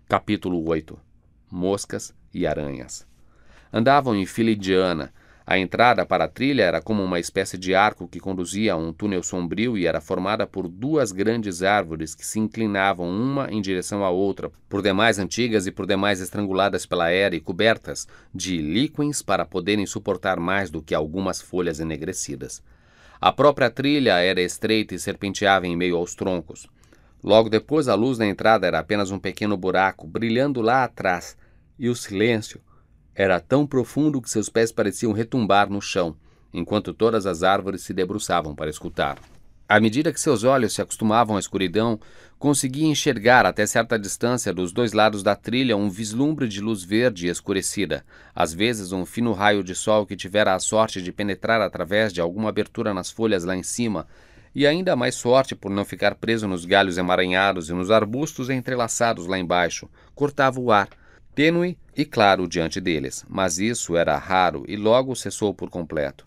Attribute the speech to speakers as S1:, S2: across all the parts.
S1: Capítulo 8. Moscas e aranhas. Andavam em fila indiana. A entrada para a trilha era como uma espécie de arco que conduzia a um túnel sombrio e era formada por duas grandes árvores que se inclinavam uma em direção à outra, por demais antigas e por demais estranguladas pela era e cobertas de líquens para poderem suportar mais do que algumas folhas enegrecidas. A própria trilha era estreita e serpenteava em meio aos troncos. Logo depois, a luz da entrada era apenas um pequeno buraco, brilhando lá atrás, e o silêncio era tão profundo que seus pés pareciam retumbar no chão, enquanto todas as árvores se debruçavam para escutar. À medida que seus olhos se acostumavam à escuridão, conseguia enxergar até certa distância dos dois lados da trilha um vislumbre de luz verde escurecida, às vezes um fino raio de sol que tivera a sorte de penetrar através de alguma abertura nas folhas lá em cima, e ainda mais sorte por não ficar preso nos galhos emaranhados e nos arbustos entrelaçados lá embaixo, cortava o ar, tênue e claro diante deles, mas isso era raro e logo cessou por completo.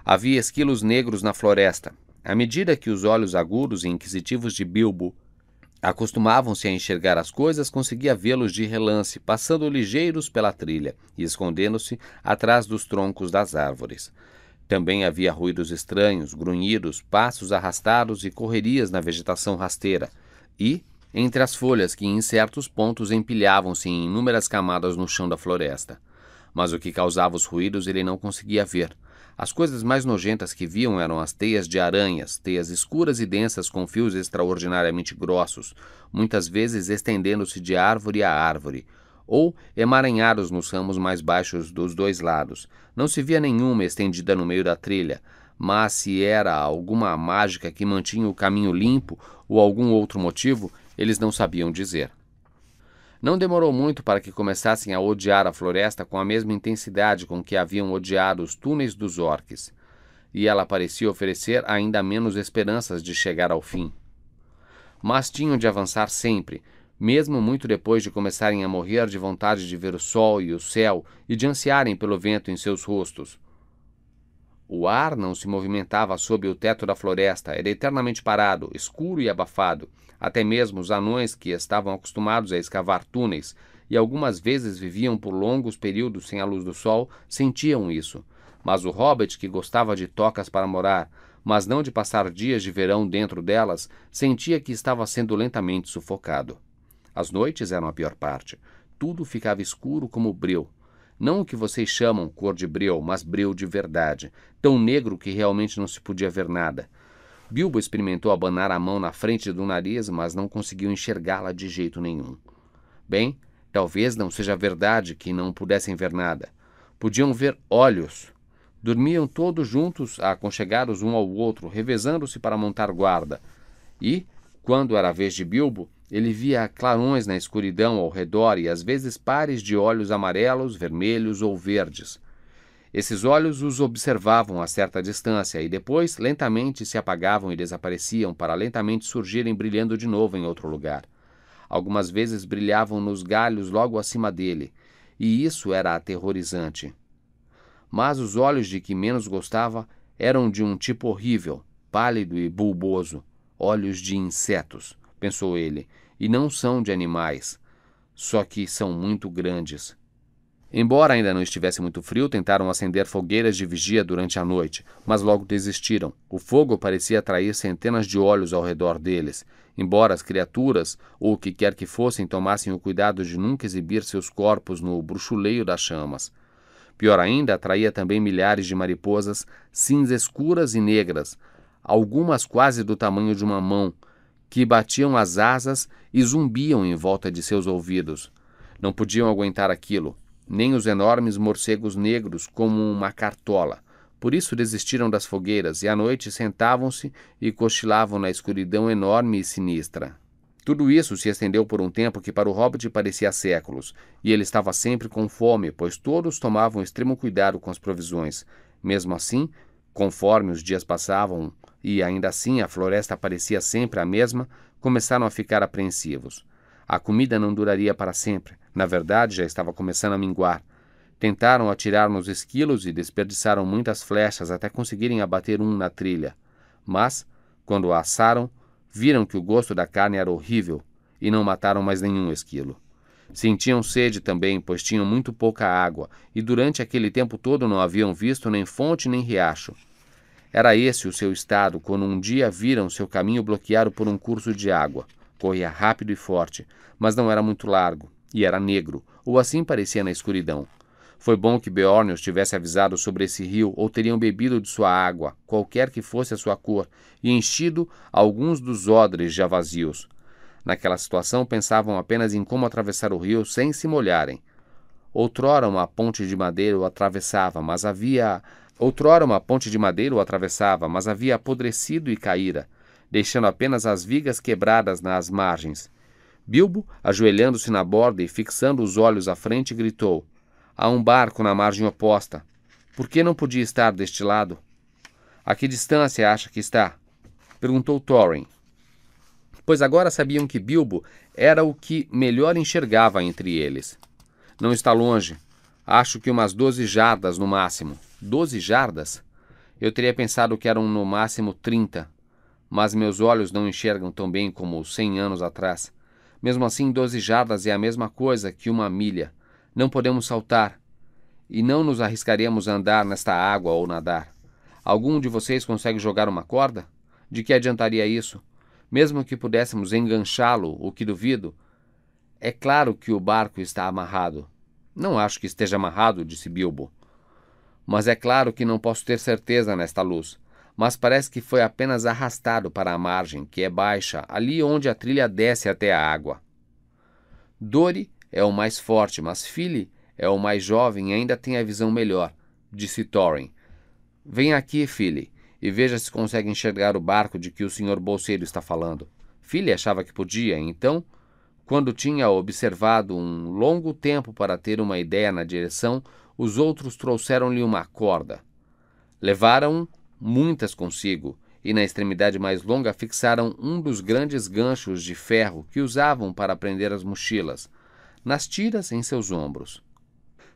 S1: Havia esquilos negros na floresta. À medida que os olhos agudos e inquisitivos de Bilbo acostumavam-se a enxergar as coisas, conseguia vê-los de relance, passando ligeiros pela trilha e escondendo-se atrás dos troncos das árvores. Também havia ruídos estranhos, grunhidos, passos arrastados e correrias na vegetação rasteira, e entre as folhas que em certos pontos empilhavam-se em inúmeras camadas no chão da floresta. Mas o que causava os ruídos ele não conseguia ver. As coisas mais nojentas que viam eram as teias de aranhas, teias escuras e densas com fios extraordinariamente grossos, muitas vezes estendendo-se de árvore a árvore, ou emaranhados nos ramos mais baixos dos dois lados. Não se via nenhuma estendida no meio da trilha, mas se era alguma mágica que mantinha o caminho limpo ou algum outro motivo, eles não sabiam dizer. Não demorou muito para que começassem a odiar a floresta com a mesma intensidade com que haviam odiado os túneis dos orques, e ela parecia oferecer ainda menos esperanças de chegar ao fim. Mas tinham de avançar sempre, mesmo muito depois de começarem a morrer de vontade de ver o sol e o céu e de ansiarem pelo vento em seus rostos. O ar não se movimentava sob o teto da floresta, era eternamente parado, escuro e abafado. Até mesmo os anões, que estavam acostumados a escavar túneis e algumas vezes viviam por longos períodos sem a luz do sol, sentiam isso. Mas o hobbit, que gostava de tocas para morar, mas não de passar dias de verão dentro delas, sentia que estava sendo lentamente sufocado. As noites eram a pior parte. Tudo ficava escuro como breu. Não o que vocês chamam cor de breu, mas breu de verdade, tão negro que realmente não se podia ver nada. Bilbo experimentou abanar a mão na frente do nariz, mas não conseguiu enxergá-la de jeito nenhum. Bem, talvez não seja verdade que não pudessem ver nada. Podiam ver olhos. Dormiam todos juntos, aconchegados um ao outro, revezando-se para montar guarda. E, quando era a vez de Bilbo, ele via clarões na escuridão ao redor e às vezes pares de olhos amarelos, vermelhos ou verdes. Esses olhos os observavam a certa distância e depois lentamente se apagavam e desapareciam para lentamente surgirem brilhando de novo em outro lugar. Algumas vezes brilhavam nos galhos logo acima dele, e isso era aterrorizante. Mas os olhos de que menos gostava eram de um tipo horrível, pálido e bulboso, olhos de insetos, pensou ele, e não são de animais, só que são muito grandes. Embora ainda não estivesse muito frio, tentaram acender fogueiras de vigia durante a noite, mas logo desistiram. O fogo parecia atrair centenas de olhos ao redor deles, embora as criaturas, ou o que quer que fossem, tomassem o cuidado de nunca exibir seus corpos no bruxuleio das chamas. Pior ainda, atraía também milhares de mariposas cinza escuras e negras, algumas quase do tamanho de uma mão, que batiam as asas e zumbiam em volta de seus ouvidos. Não podiam aguentar aquilo, nem os enormes morcegos negros como uma cartola. Por isso desistiram das fogueiras e à noite sentavam-se e cochilavam na escuridão enorme e sinistra. Tudo isso se estendeu por um tempo que para o hobbit parecia séculos, e ele estava sempre com fome, pois todos tomavam extremo cuidado com as provisões. Mesmo assim, conforme os dias passavam, e ainda assim a floresta parecia sempre a mesma, começaram a ficar apreensivos. A comida não duraria para sempre. Na verdade, já estava começando a minguar. Tentaram atirar nos esquilos e desperdiçaram muitas flechas até conseguirem abater um na trilha. Mas, quando o assaram, viram que o gosto da carne era horrível e não mataram mais nenhum esquilo. Sentiam sede também, pois tinham muito pouca água, e durante aquele tempo todo não haviam visto nem fonte nem riacho. Era esse o seu estado quando um dia viram seu caminho bloqueado por um curso de água. Corria rápido e forte, mas não era muito largo, e era negro, ou assim parecia na escuridão. Foi bom que Beorn os tivesse avisado sobre esse rio, ou teriam bebido de sua água, qualquer que fosse a sua cor, e enchido alguns dos odres já vazios. Naquela situação pensavam apenas em como atravessar o rio sem se molharem. Outrora uma ponte de madeira o atravessava, mas havia apodrecido e caíra, deixando apenas as vigas quebradas nas margens. Bilbo, ajoelhando-se na borda e fixando os olhos à frente, gritou: "Há um barco na margem oposta. Por que não podia estar deste lado?" "A que distância acha que está?" perguntou Thorin. Pois agora sabiam que Bilbo era o que melhor enxergava entre eles. "Não está longe. Acho que umas 12 jardas no máximo." 12 jardas? Eu teria pensado que eram no máximo 30. Mas meus olhos não enxergam tão bem como 100 anos atrás. Mesmo assim, 12 jardas é a mesma coisa que uma milha. Não podemos saltar. E não nos arriscaríamos a andar nesta água ou nadar. Algum de vocês consegue jogar uma corda? De que adiantaria isso? Mesmo que pudéssemos enganchá-lo, o que duvido. É claro que o barco está amarrado. Não acho que esteja amarrado, disse Bilbo. Mas é claro que não posso ter certeza nesta luz. Mas parece que foi apenas arrastado para a margem, que é baixa, ali onde a trilha desce até a água. Dori é o mais forte, mas Fili é o mais jovem e ainda tem a visão melhor, disse Thorin. Venha aqui, Fili, e veja se consegue enxergar o barco de que o Sr. Bolseiro está falando. Fili achava que podia, então, quando tinha observado um longo tempo para ter uma ideia na direção, os outros trouxeram-lhe uma corda. Levaram muitas consigo, e na extremidade mais longa fixaram um dos grandes ganchos de ferro que usavam para prender as mochilas, nas tiras em seus ombros.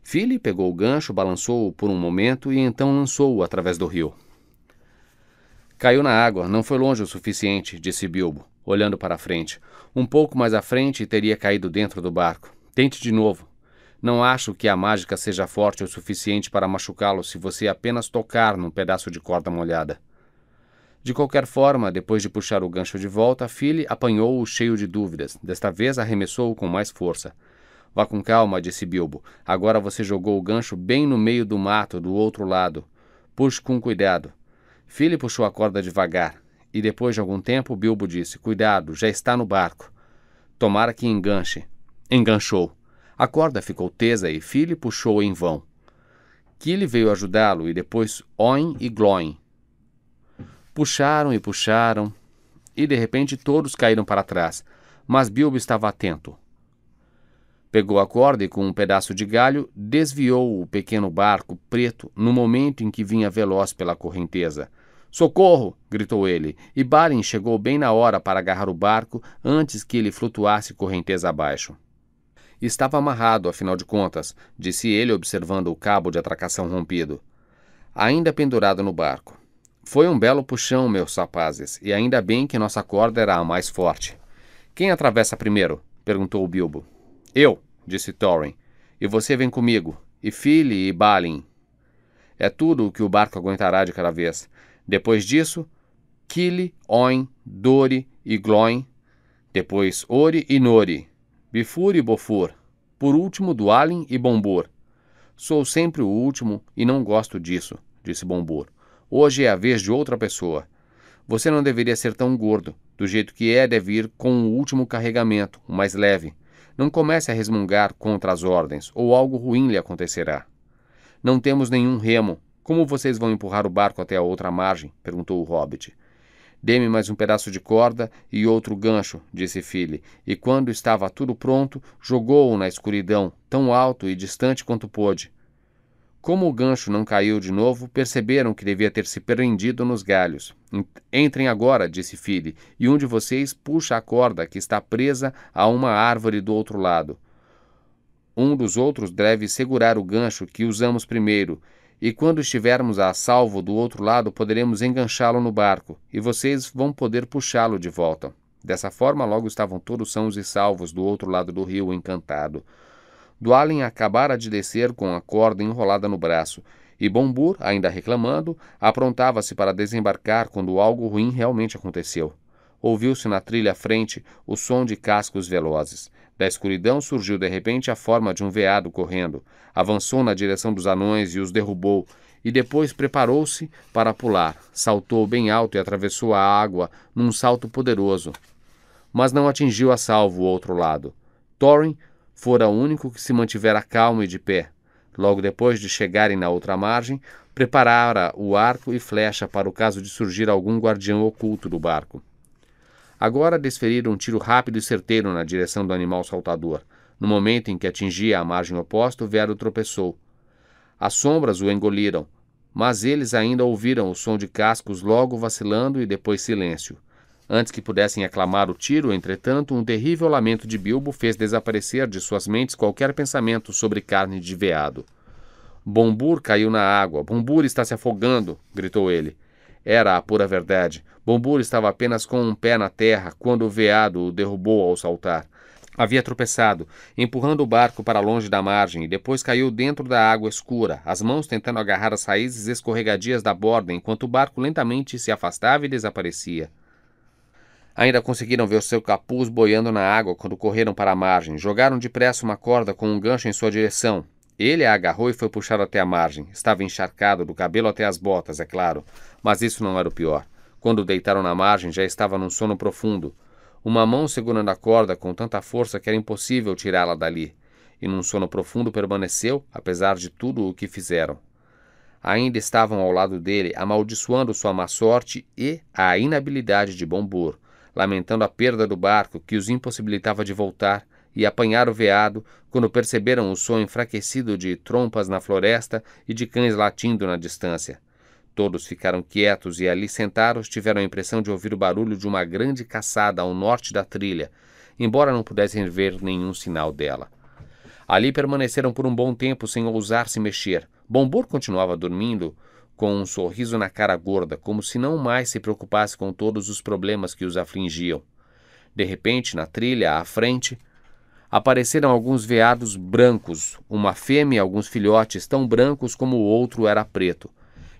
S1: Fili pegou o gancho, balançou-o por um momento e então lançou-o através do rio. Caiu na água, não foi longe o suficiente, disse Bilbo, olhando para a frente. Um pouco mais à frente e teria caído dentro do barco. Tente de novo. Não acho que a mágica seja forte o suficiente para machucá-lo se você apenas tocar num pedaço de corda molhada. De qualquer forma, depois de puxar o gancho de volta, Fili apanhou-o cheio de dúvidas. Desta vez arremessou-o com mais força. Vá com calma, disse Bilbo. Agora você jogou o gancho bem no meio do mato do outro lado. Puxe com cuidado. Fili puxou a corda devagar, e depois de algum tempo Bilbo disse: "Cuidado, já está no barco. Tomara que enganche." Enganchou. A corda ficou tesa e Fili puxou em vão. Kili veio ajudá-lo e depois Oin e Glóin. Puxaram e puxaram, e de repente todos caíram para trás, mas Bilbo estava atento. Pegou a corda e com um pedaço de galho desviou o pequeno barco preto no momento em que vinha veloz pela correnteza. "Socorro!" gritou ele, e Balin chegou bem na hora para agarrar o barco antes que ele flutuasse correnteza abaixo. "Estava amarrado, afinal de contas", disse ele observando o cabo de atracação rompido, ainda pendurado no barco. "Foi um belo puxão, meus rapazes, e ainda bem que nossa corda era a mais forte." "Quem atravessa primeiro?" perguntou Bilbo. "Eu", disse Thorin, "e você vem comigo, e Fili e Balin. É tudo o que o barco aguentará de cada vez. Depois disso, Kili, Oin, Dori e Glóin. Depois Ori e Nori, Bifur e Bofur. Por último, Dwalin e Bombur." "Sou sempre o último e não gosto disso", disse Bombur. "Hoje é a vez de outra pessoa. Você não deveria ser tão gordo. Do jeito que é, deve ir com o último carregamento, o mais leve. Não comece a resmungar contra as ordens, ou algo ruim lhe acontecerá." "Não temos nenhum remo. Como vocês vão empurrar o barco até a outra margem?" perguntou o hobbit. "Dê-me mais um pedaço de corda e outro gancho", disse Fili, e quando estava tudo pronto, jogou-o na escuridão, tão alto e distante quanto pôde. Como o gancho não caiu de novo, perceberam que devia ter se prendido nos galhos. "Entrem agora", disse Fili, "e um de vocês puxa a corda que está presa a uma árvore do outro lado. Um dos outros deve segurar o gancho que usamos primeiro, e quando estivermos a salvo do outro lado, poderemos enganchá-lo no barco, e vocês vão poder puxá-lo de volta. Dessa forma, logo estavam todos sãos e salvos do outro lado do rio encantado. Dwalin acabara de descer com a corda enrolada no braço, e Bombur, ainda reclamando, aprontava-se para desembarcar quando algo ruim realmente aconteceu. Ouviu-se na trilha à frente o som de cascos velozes. Da escuridão surgiu de repente a forma de um veado correndo. Avançou na direção dos anões e os derrubou, e depois preparou-se para pular. Saltou bem alto e atravessou a água num salto poderoso. Mas não atingiu a salvo o outro lado. Thorin fora o único que se mantivera calmo e de pé. Logo depois de chegarem na outra margem, preparara o arco e flecha para o caso de surgir algum guardião oculto do barco. Agora desferiram um tiro rápido e certeiro na direção do animal saltador. No momento em que atingia a margem oposta, o veado tropeçou. As sombras o engoliram, mas eles ainda ouviram o som de cascos logo vacilando e depois silêncio. Antes que pudessem aclamar o tiro, entretanto, um terrível lamento de Bilbo fez desaparecer de suas mentes qualquer pensamento sobre carne de veado. Bombur caiu na água. Bombur está se afogando, gritou ele. Era a pura verdade. Bombur estava apenas com um pé na terra quando o veado o derrubou ao saltar. Havia tropeçado, empurrando o barco para longe da margem, e depois caiu dentro da água escura, as mãos tentando agarrar as raízes escorregadias da borda, enquanto o barco lentamente se afastava e desaparecia. Ainda conseguiram ver o seu capuz boiando na água quando correram para a margem. Jogaram depressa uma corda com um gancho em sua direção. Ele a agarrou e foi puxado até a margem. Estava encharcado, do cabelo até as botas, é claro. Mas isso não era o pior. Quando o deitaram na margem, já estava num sono profundo. Uma mão segurando a corda com tanta força que era impossível tirá-la dali. E num sono profundo permaneceu, apesar de tudo o que fizeram. Ainda estavam ao lado dele, amaldiçoando sua má sorte e a inabilidade de Bombur, lamentando a perda do barco que os impossibilitava de voltar e apanhar o veado quando perceberam o som enfraquecido de trompas na floresta e de cães latindo na distância. Todos ficaram quietos e ali sentados tiveram a impressão de ouvir o barulho de uma grande caçada ao norte da trilha, embora não pudessem ver nenhum sinal dela. Ali permaneceram por um bom tempo sem ousar se mexer. Bombur continuava dormindo, com um sorriso na cara gorda, como se não mais se preocupasse com todos os problemas que os afligiam. De repente, na trilha, à frente, apareceram alguns veados brancos, uma fêmea e alguns filhotes tão brancos como o outro era preto.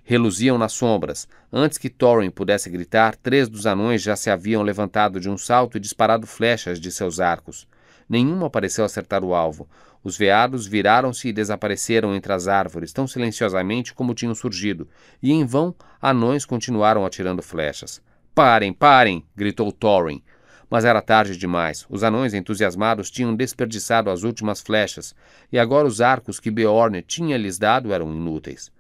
S1: Reluziam nas sombras. Antes que Thorin pudesse gritar, 3 dos anões já se haviam levantado de um salto e disparado flechas de seus arcos. Nenhuma pareceu acertar o alvo. Os veados viraram-se e desapareceram entre as árvores, tão silenciosamente como tinham surgido, e em vão anões continuaram atirando flechas. Parem, parem! Gritou Thorin. Mas era tarde demais. Os anões entusiasmados tinham desperdiçado as últimas flechas, e agora os arcos que Beorn tinha lhes dado eram inúteis.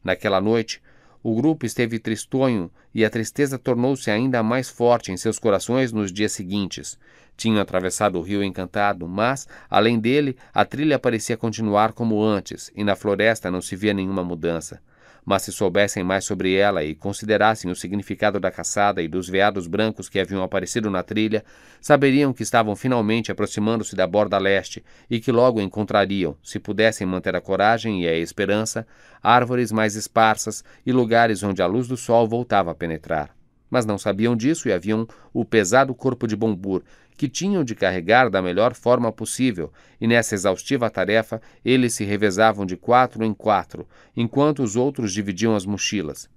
S1: Naquela noite, o grupo esteve tristonho e a tristeza tornou-se ainda mais forte em seus corações nos dias seguintes. Tinham atravessado o rio encantado, mas, além dele, a trilha parecia continuar como antes, e na floresta não se via nenhuma mudança. Mas se soubessem mais sobre ela e considerassem o significado da caçada e dos veados brancos que haviam aparecido na trilha, saberiam que estavam finalmente aproximando-se da borda leste e que logo encontrariam, se pudessem manter a coragem e a esperança, árvores mais esparsas e lugares onde a luz do sol voltava a penetrar. Mas não sabiam disso e haviam o pesado corpo de Bombur, que tinham de carregar da melhor forma possível, e nessa exaustiva tarefa eles se revezavam de 4 em 4, enquanto os outros dividiam as mochilas.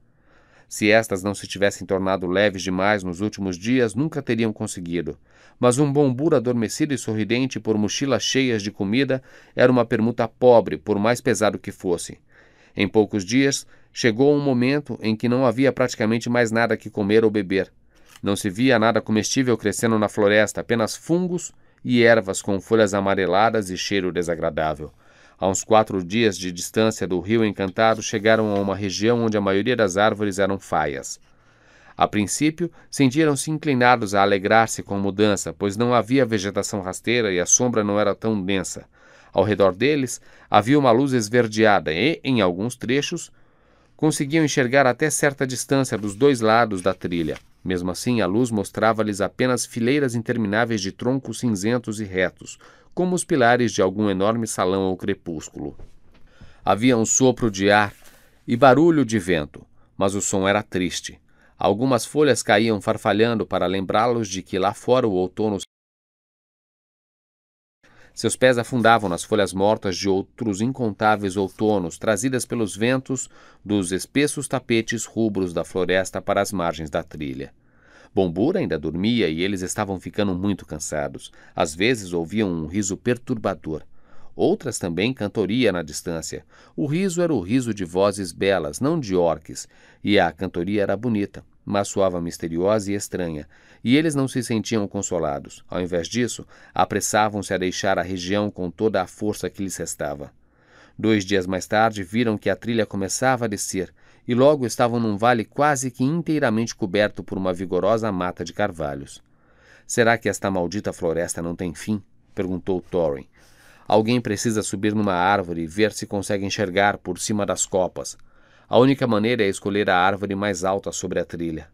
S1: Se estas não se tivessem tornado leves demais nos últimos dias, nunca teriam conseguido. Mas um Bombur adormecido e sorridente por mochilas cheias de comida era uma permuta pobre, por mais pesado que fosse. Em poucos dias, chegou um momento em que não havia praticamente mais nada que comer ou beber. Não se via nada comestível crescendo na floresta, apenas fungos e ervas com folhas amareladas e cheiro desagradável. A uns 4 dias de distância do rio encantado, chegaram a uma região onde a maioria das árvores eram faias. A princípio, sentiram-se inclinados a alegrar-se com a mudança, pois não havia vegetação rasteira e a sombra não era tão densa. Ao redor deles, havia uma luz esverdeada e, em alguns trechos, conseguiam enxergar até certa distância dos 2 lados da trilha. Mesmo assim, a luz mostrava-lhes apenas fileiras intermináveis de troncos cinzentos e retos, como os pilares de algum enorme salão ao crepúsculo. Havia um sopro de ar e barulho de vento, mas o som era triste. Algumas folhas caíam farfalhando para lembrá-los de que lá fora o outono. Seus pés afundavam nas folhas mortas de outros incontáveis outonos, trazidas pelos ventos dos espessos tapetes rubros da floresta para as margens da trilha. Bombur ainda dormia e eles estavam ficando muito cansados. Às vezes ouviam um riso perturbador. Outras também cantoria na distância. O riso era o riso de vozes belas, não de orques, e a cantoria era bonita, mas soava misteriosa e estranha, e eles não se sentiam consolados. Ao invés disso, apressavam-se a deixar a região com toda a força que lhes restava. 2 dias mais tarde, viram que a trilha começava a descer, e logo estavam num vale quase que inteiramente coberto por uma vigorosa mata de carvalhos. "Será que esta maldita floresta não tem fim?" perguntou Thorin. "Alguém precisa subir numa árvore e ver se consegue enxergar por cima das copas. A única maneira é escolher a árvore mais alta sobre a trilha."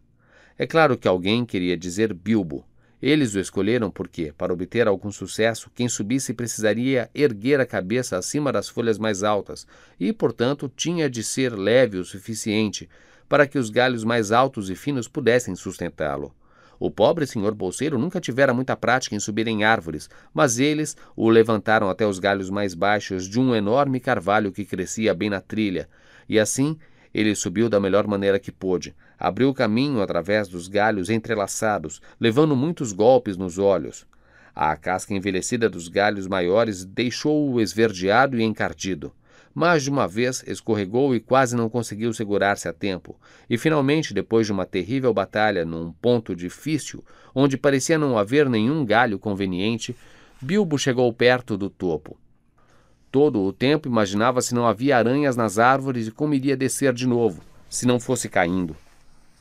S1: É claro que alguém queria dizer Bilbo. Eles o escolheram porque, para obter algum sucesso, quem subisse precisaria erguer a cabeça acima das folhas mais altas e, portanto, tinha de ser leve o suficiente para que os galhos mais altos e finos pudessem sustentá-lo. O pobre senhor bolseiro nunca tivera muita prática em subir em árvores, mas eles o levantaram até os galhos mais baixos de um enorme carvalho que crescia bem na trilha, e assim ele subiu da melhor maneira que pôde. Abriu o caminho através dos galhos entrelaçados, levando muitos golpes nos olhos. A casca envelhecida dos galhos maiores deixou-o esverdeado e encardido. Mais de uma vez escorregou e quase não conseguiu segurar-se a tempo. E finalmente, depois de uma terrível batalha num ponto difícil, onde parecia não haver nenhum galho conveniente, Bilbo chegou perto do topo. Todo o tempo imaginava se não havia aranhas nas árvores e como iria descer de novo, se não fosse caindo.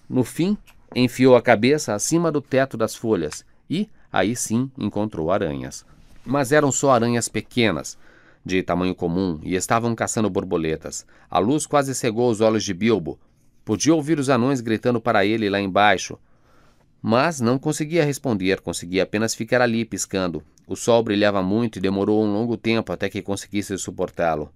S1: No fim, enfiou a cabeça acima do teto das folhas e, aí sim, encontrou aranhas. Mas eram só aranhas pequenas, de tamanho comum, e estavam caçando borboletas. A luz quase cegou os olhos de Bilbo. Podia ouvir os anões gritando para ele lá embaixo, mas não conseguia responder, conseguia apenas ficar ali piscando. O sol brilhava muito e demorou um longo tempo até que conseguisse suportá-lo.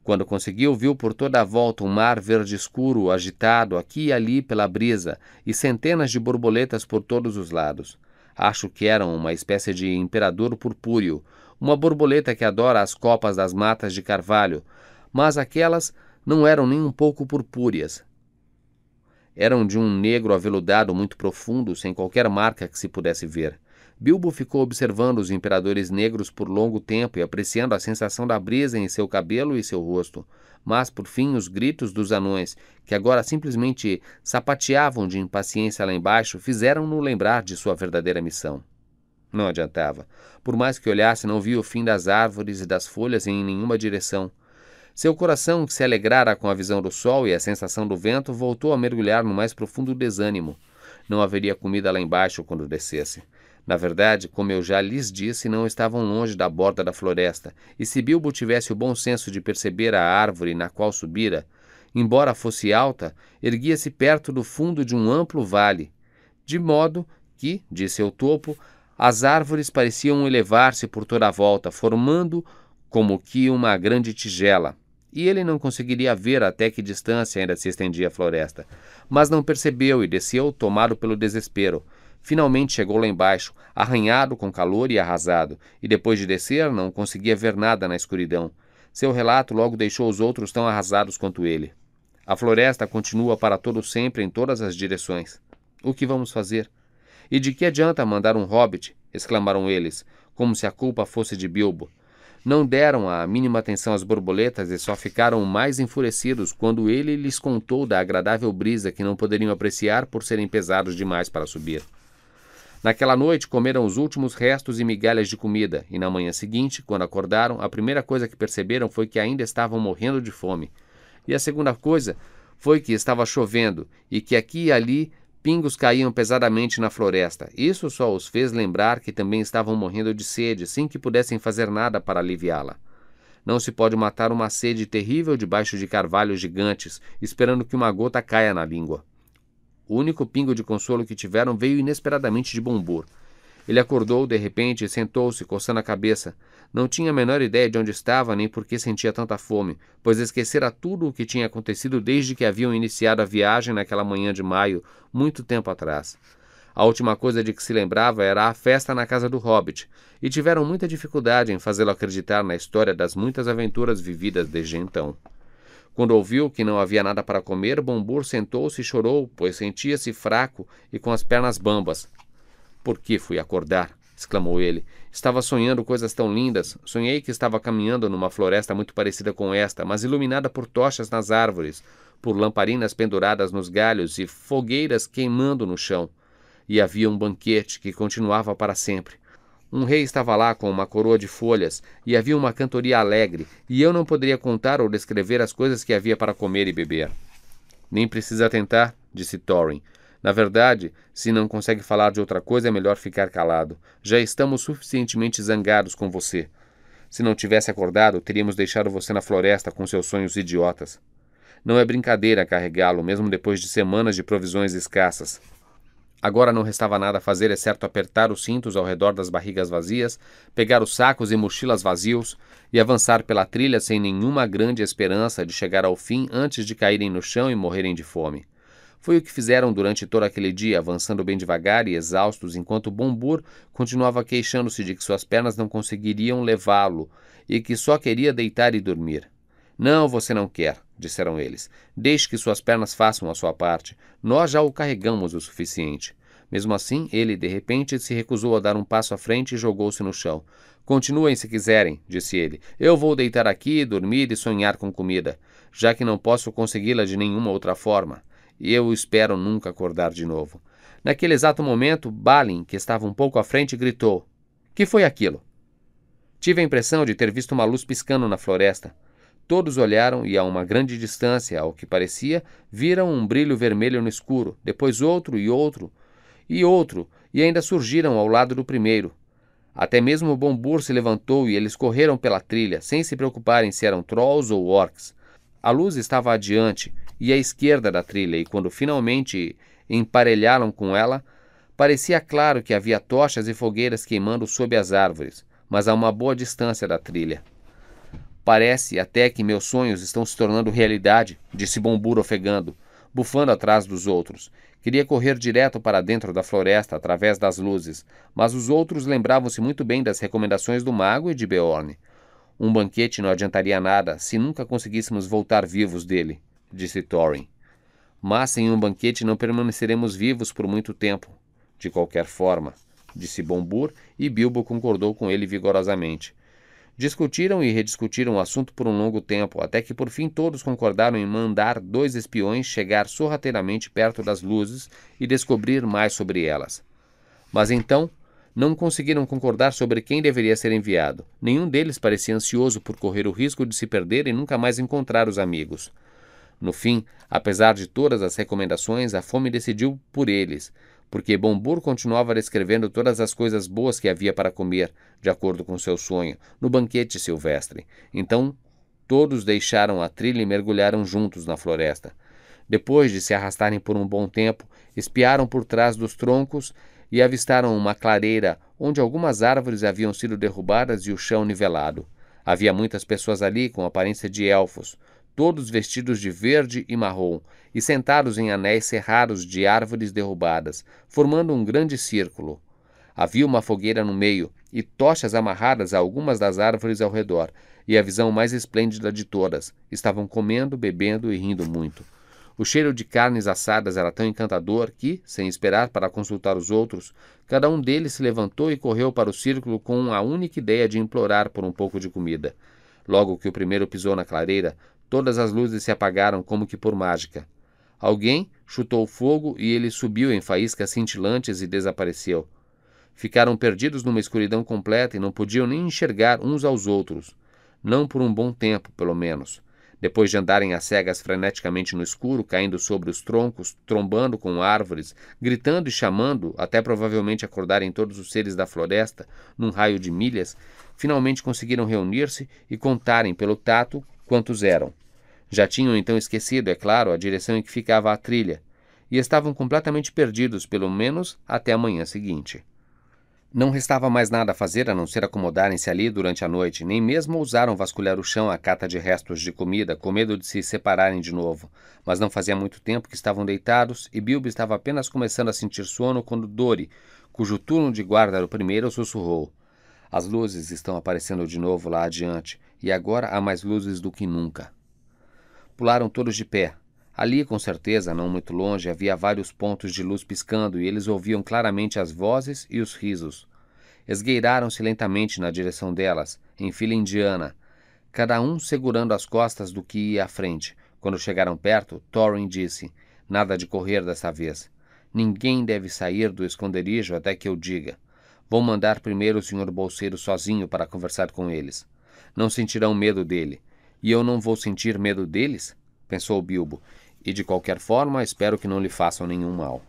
S1: Quando conseguiu, viu por toda a volta um mar verde escuro, agitado aqui e ali pela brisa, e centenas de borboletas por todos os lados. Acho que eram uma espécie de imperador purpúreo, uma borboleta que adora as copas das matas de carvalho, mas aquelas não eram nem um pouco purpúreas. Eram de um negro aveludado muito profundo, sem qualquer marca que se pudesse ver. Bilbo ficou observando os imperadores negros por longo tempo e apreciando a sensação da brisa em seu cabelo e seu rosto. Mas, por fim, os gritos dos anões, que agora simplesmente sapateavam de impaciência lá embaixo, fizeram-no lembrar de sua verdadeira missão. Não adiantava. Por mais que olhasse, não via o fim das árvores e das folhas em nenhuma direção. Seu coração, que se alegrara com a visão do sol e a sensação do vento, voltou a mergulhar no mais profundo desânimo. Não haveria comida lá embaixo quando descesse. Na verdade, como eu já lhes disse, não estavam longe da borda da floresta, e se Bilbo tivesse o bom senso de perceber a árvore na qual subira, embora fosse alta, erguia-se perto do fundo de um amplo vale, de modo que, de seu topo, as árvores pareciam elevar-se por toda a volta, formando como que uma grande tigela. E ele não conseguiria ver até que distância ainda se estendia a floresta, mas não percebeu e desceu, tomado pelo desespero. Finalmente chegou lá embaixo, arranhado com calor e arrasado, e depois de descer não conseguia ver nada na escuridão. Seu relato logo deixou os outros tão arrasados quanto ele. A floresta continua para todo sempre em todas as direções. O que vamos fazer? E de que adianta mandar um hobbit? Exclamaram eles, como se a culpa fosse de Bilbo. Não deram a mínima atenção às borboletas e só ficaram mais enfurecidos quando ele lhes contou da agradável brisa que não poderiam apreciar por serem pesados demais para subir. Naquela noite comeram os últimos restos e migalhas de comida, e na manhã seguinte, quando acordaram, a primeira coisa que perceberam foi que ainda estavam morrendo de fome. E a segunda coisa foi que estava chovendo, e que aqui e ali pingos caíam pesadamente na floresta. Isso só os fez lembrar que também estavam morrendo de sede, sem que pudessem fazer nada para aliviá-la. Não se pode matar uma sede terrível debaixo de carvalhos gigantes, esperando que uma gota caia na língua. O único pingo de consolo que tiveram veio inesperadamente de Bombur. Ele acordou de repente e sentou-se, coçando a cabeça. Não tinha a menor ideia de onde estava nem por que sentia tanta fome, pois esquecera tudo o que tinha acontecido desde que haviam iniciado a viagem naquela manhã de maio, muito tempo atrás. A última coisa de que se lembrava era a festa na casa do Hobbit, e tiveram muita dificuldade em fazê-lo acreditar na história das muitas aventuras vividas desde então. Quando ouviu que não havia nada para comer, Bombur sentou-se e chorou, pois sentia-se fraco e com as pernas bambas. "Por que fui acordar?" exclamou ele. "Estava sonhando coisas tão lindas. Sonhei que estava caminhando numa floresta muito parecida com esta, mas iluminada por tochas nas árvores, por lamparinas penduradas nos galhos e fogueiras queimando no chão. E havia um banquete que continuava para sempre. Um rei estava lá com uma coroa de folhas, e havia uma cantoria alegre, e eu não poderia contar ou descrever as coisas que havia para comer e beber." "Nem precisa tentar", disse Thorin. "Na verdade, se não consegue falar de outra coisa, é melhor ficar calado. Já estamos suficientemente zangados com você. Se não tivesse acordado, teríamos deixado você na floresta com seus sonhos idiotas. Não é brincadeira carregá-lo, mesmo depois de semanas de provisões escassas." Agora não restava nada a fazer exceto apertar os cintos ao redor das barrigas vazias, pegar os sacos e mochilas vazios e avançar pela trilha sem nenhuma grande esperança de chegar ao fim antes de caírem no chão e morrerem de fome. Foi o que fizeram durante todo aquele dia, avançando bem devagar e exaustos, enquanto Bombur continuava queixando-se de que suas pernas não conseguiriam levá-lo e que só queria deitar e dormir. "Não, você não quer", disseram eles. "Deixe que suas pernas façam a sua parte. Nós já o carregamos o suficiente." Mesmo assim, ele, de repente, se recusou a dar um passo à frente e jogou-se no chão. "Continuem se quiserem", disse ele. "Eu vou deitar aqui, dormir e sonhar com comida, já que não posso consegui-la de nenhuma outra forma. E eu espero nunca acordar de novo." Naquele exato momento, Balin, que estava um pouco à frente, gritou: "Que foi aquilo?" Tive a impressão de ter visto uma luz piscando na floresta. Todos olharam e, a uma grande distância, ao que parecia, viram um brilho vermelho no escuro, depois outro e outro, e ainda surgiram ao lado do primeiro. Até mesmo o Bombur se levantou e eles correram pela trilha, sem se preocuparem se eram trolls ou orcs. A luz estava adiante e à esquerda da trilha, e quando finalmente emparelharam com ela, parecia claro que havia tochas e fogueiras queimando sob as árvores, mas a uma boa distância da trilha. "Parece até que meus sonhos estão se tornando realidade", disse Bombur ofegando, bufando atrás dos outros. Queria correr direto para dentro da floresta, através das luzes, mas os outros lembravam-se muito bem das recomendações do mago e de Beorn. "Um banquete não adiantaria nada se nunca conseguíssemos voltar vivos dele", disse Thorin. "Mas sem um banquete não permaneceremos vivos por muito tempo. De qualquer forma", disse Bombur, e Bilbo concordou com ele vigorosamente. Discutiram e rediscutiram o assunto por um longo tempo, até que por fim todos concordaram em mandar 2 espiões chegar sorrateiramente perto das luzes e descobrir mais sobre elas. Mas então não conseguiram concordar sobre quem deveria ser enviado. Nenhum deles parecia ansioso por correr o risco de se perder e nunca mais encontrar os amigos. No fim, apesar de todas as recomendações, a fome decidiu por eles, porque Bombur continuava descrevendo todas as coisas boas que havia para comer, de acordo com seu sonho, no banquete silvestre. Então, todos deixaram a trilha e mergulharam juntos na floresta. Depois de se arrastarem por um bom tempo, espiaram por trás dos troncos e avistaram uma clareira onde algumas árvores haviam sido derrubadas e o chão nivelado. Havia muitas pessoas ali com aparência de elfos, todos vestidos de verde e marrom, e sentados em anéis cerrados de árvores derrubadas, formando um grande círculo. Havia uma fogueira no meio, e tochas amarradas a algumas das árvores ao redor, e a visão mais esplêndida de todas. Estavam comendo, bebendo e rindo muito. O cheiro de carnes assadas era tão encantador que, sem esperar para consultar os outros, cada um deles se levantou e correu para o círculo com a única ideia de implorar por um pouco de comida. Logo que o primeiro pisou na clareira, todas as luzes se apagaram como que por mágica. Alguém chutou fogo e ele subiu em faíscas cintilantes e desapareceu. Ficaram perdidos numa escuridão completa e não podiam nem enxergar uns aos outros. Não por um bom tempo, pelo menos. Depois de andarem às cegas freneticamente no escuro, caindo sobre os troncos, trombando com árvores, gritando e chamando, até provavelmente acordarem todos os seres da floresta, num raio de milhas, finalmente conseguiram reunir-se e contarem pelo tato quantos eram. Já tinham então esquecido, é claro, a direção em que ficava a trilha, e estavam completamente perdidos, pelo menos até a manhã seguinte. Não restava mais nada a fazer a não ser acomodarem-se ali durante a noite, nem mesmo ousaram vasculhar o chão à cata de restos de comida, com medo de se separarem de novo. Mas não fazia muito tempo que estavam deitados, e Bilbo estava apenas começando a sentir sono quando Dori, cujo turno de guarda era o primeiro, sussurrou. As luzes estão aparecendo de novo lá adiante, e agora há mais luzes do que nunca. Pularam todos de pé. Ali, com certeza, não muito longe, havia vários pontos de luz piscando e eles ouviam claramente as vozes e os risos. Esgueiraram-se lentamente na direção delas, em fila indiana, cada um segurando as costas do que ia à frente. Quando chegaram perto, Thorin disse, nada de correr desta vez. Ninguém deve sair do esconderijo até que eu diga. Vou mandar primeiro o Sr. Bolseiro sozinho para conversar com eles. Não sentirão medo dele. E eu não vou sentir medo deles? Pensou Bilbo. E de qualquer forma, espero que não lhe façam nenhum mal.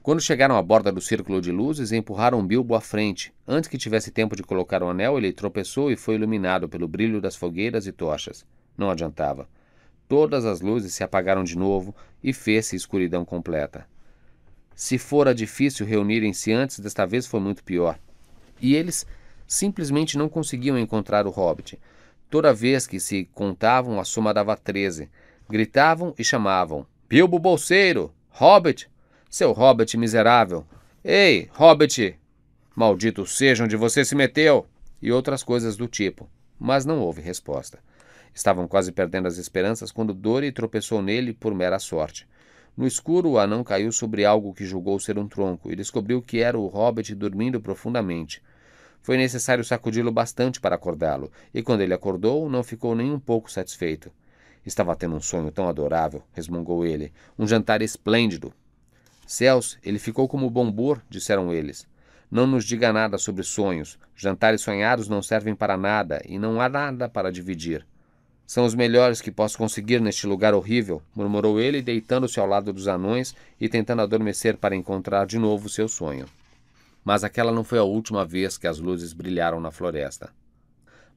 S1: Quando chegaram à borda do círculo de luzes, empurraram Bilbo à frente. Antes que tivesse tempo de colocar o anel, ele tropeçou e foi iluminado pelo brilho das fogueiras e tochas. Não adiantava. Todas as luzes se apagaram de novo e fez-se escuridão completa. Se fora difícil reunirem-se antes, desta vez foi muito pior. E eles simplesmente não conseguiam encontrar o hobbit. Toda vez que se contavam, a soma dava 13. Gritavam e chamavam. Bilbo Bolseiro! Hobbit! Seu hobbit miserável! Ei, hobbit! Maldito seja onde você se meteu! E outras coisas do tipo. Mas não houve resposta. Estavam quase perdendo as esperanças quando Dori tropeçou nele por mera sorte. No escuro, o anão caiu sobre algo que julgou ser um tronco e descobriu que era o hobbit dormindo profundamente. Foi necessário sacudi-lo bastante para acordá-lo, e quando ele acordou, não ficou nem um pouco satisfeito. Estava tendo um sonho tão adorável, resmungou ele. Um jantar esplêndido. Céus, ele ficou como Bombur, disseram eles. Não nos diga nada sobre sonhos. Jantares sonhados não servem para nada, e não há nada para dividir. São os melhores que posso conseguir neste lugar horrível, murmurou ele, deitando-se ao lado dos anões e tentando adormecer para encontrar de novo seu sonho. Mas aquela não foi a última vez que as luzes brilharam na floresta.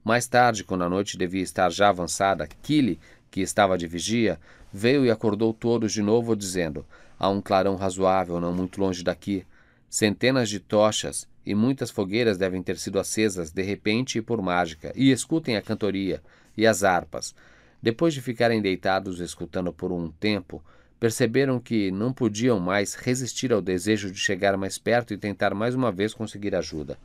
S1: Mais tarde, quando a noite devia estar já avançada, Kili, que estava de vigia, veio e acordou todos de novo, dizendo: há um clarão razoável não muito longe daqui. Centenas de tochas e muitas fogueiras devem ter sido acesas de repente e por mágica. E escutem a cantoria e as harpas. Depois de ficarem deitados escutando por um tempo, perceberam que não podiam mais resistir ao desejo de chegar mais perto e tentar mais uma vez conseguir ajuda.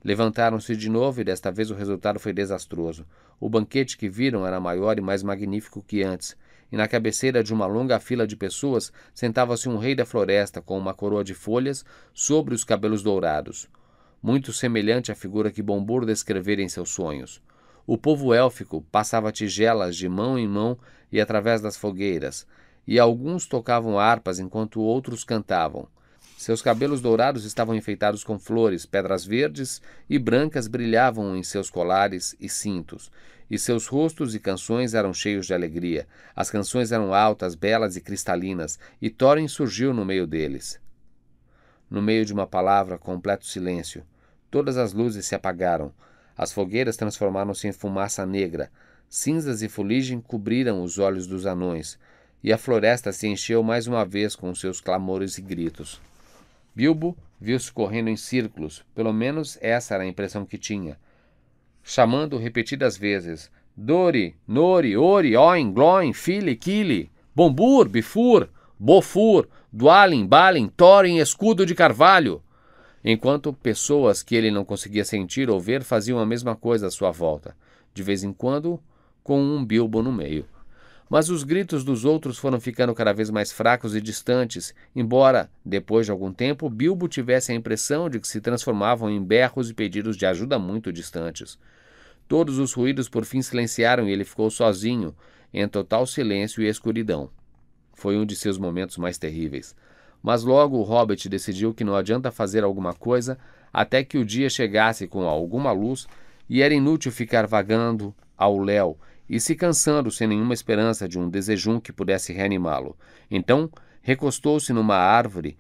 S1: Levantaram-se de novo e desta vez o resultado foi desastroso. O banquete que viram era maior e mais magnífico que antes, e na cabeceira de uma longa fila de pessoas sentava-se um rei da floresta com uma coroa de folhas sobre os cabelos dourados, muito semelhante à figura que Bombur descrevera em seus sonhos. O povo élfico passava tigelas de mão em mão e através das fogueiras, e alguns tocavam harpas enquanto outros cantavam. Seus cabelos dourados estavam enfeitados com flores, pedras verdes e brancas brilhavam em seus colares e cintos, e seus rostos e canções eram cheios de alegria. As canções eram altas, belas e cristalinas, e Thorin surgiu no meio deles. No meio de uma palavra, completo silêncio. Todas as luzes se apagaram. As fogueiras transformaram-se em fumaça negra. Cinzas e fuligem cobriram os olhos dos anões, e a floresta se encheu mais uma vez com seus clamores e gritos. Bilbo viu-se correndo em círculos, pelo menos essa era a impressão que tinha, chamando repetidas vezes: Dori, Nori, Ori, Oin, Gloin, Fili, Kili, Bombur, Bifur, Bofur, Dwalin, Balin, Thorin, Escudo de Carvalho, enquanto pessoas que ele não conseguia sentir ou ver faziam a mesma coisa à sua volta, de vez em quando com um Bilbo no meio. Mas os gritos dos outros foram ficando cada vez mais fracos e distantes, embora, depois de algum tempo, Bilbo tivesse a impressão de que se transformavam em berros e pedidos de ajuda muito distantes. Todos os ruídos por fim silenciaram e ele ficou sozinho, em total silêncio e escuridão. Foi um de seus momentos mais terríveis. Mas logo o Hobbit decidiu que não adianta fazer alguma coisa até que o dia chegasse com alguma luz, e era inútil ficar vagando ao léu e se cansando sem nenhuma esperança de um desejum que pudesse reanimá-lo. Então, recostou-se numa árvore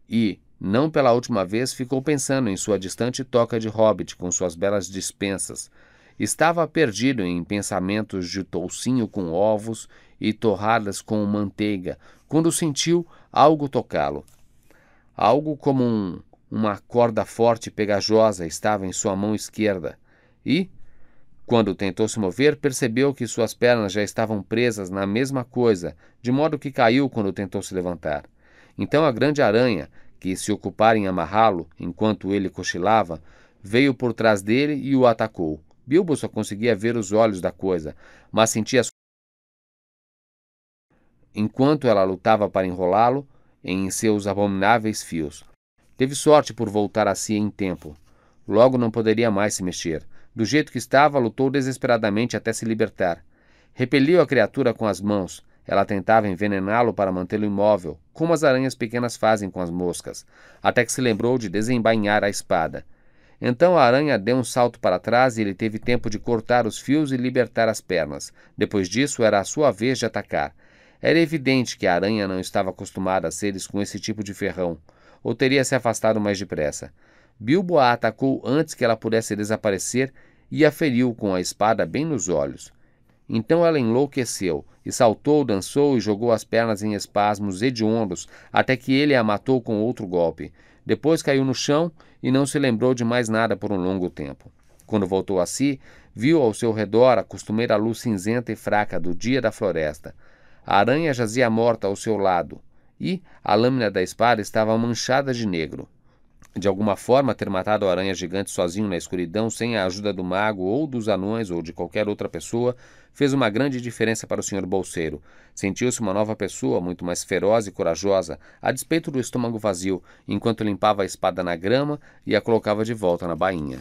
S1: e, não pela última vez, ficou pensando em sua distante toca de hobbit com suas belas dispensas. Estava perdido em pensamentos de toucinho com ovos e torradas com manteiga, quando sentiu algo tocá-lo. Algo como uma corda forte e pegajosa estava em sua mão esquerda e, quando tentou se mover, percebeu que suas pernas já estavam presas na mesma coisa, de modo que caiu quando tentou se levantar. Então a grande aranha, que se ocupara em amarrá-lo enquanto ele cochilava, veio por trás dele e o atacou. Bilbo só conseguia ver os olhos da coisa, mas sentia enquanto ela lutava para enrolá-lo em seus abomináveis fios. Teve sorte por voltar a si em tempo. Logo não poderia mais se mexer. Do jeito que estava, lutou desesperadamente até se libertar. Repeliu a criatura com as mãos. Ela tentava envenená-lo para mantê-lo imóvel, como as aranhas pequenas fazem com as moscas, até que se lembrou de desembainhar a espada. Então a aranha deu um salto para trás e ele teve tempo de cortar os fios e libertar as pernas. Depois disso, era a sua vez de atacar. Era evidente que a aranha não estava acostumada a seres com esse tipo de ferrão, ou teria se afastado mais depressa. Bilbo a atacou antes que ela pudesse desaparecer e a feriu com a espada bem nos olhos. Então ela enlouqueceu, e saltou, dançou e jogou as pernas em espasmos hediondos, até que ele a matou com outro golpe. Depois caiu no chão e não se lembrou de mais nada por um longo tempo. Quando voltou a si, viu ao seu redor a costumeira luz cinzenta e fraca do dia da floresta. A aranha jazia morta ao seu lado, e a lâmina da espada estava manchada de negro. De alguma forma, ter matado a aranha gigante sozinho na escuridão, sem a ajuda do mago ou dos anões ou de qualquer outra pessoa, fez uma grande diferença para o Sr. Bolseiro. Sentiu-se uma nova pessoa, muito mais feroz e corajosa, a despeito do estômago vazio, enquanto limpava a espada na grama e a colocava de volta na bainha.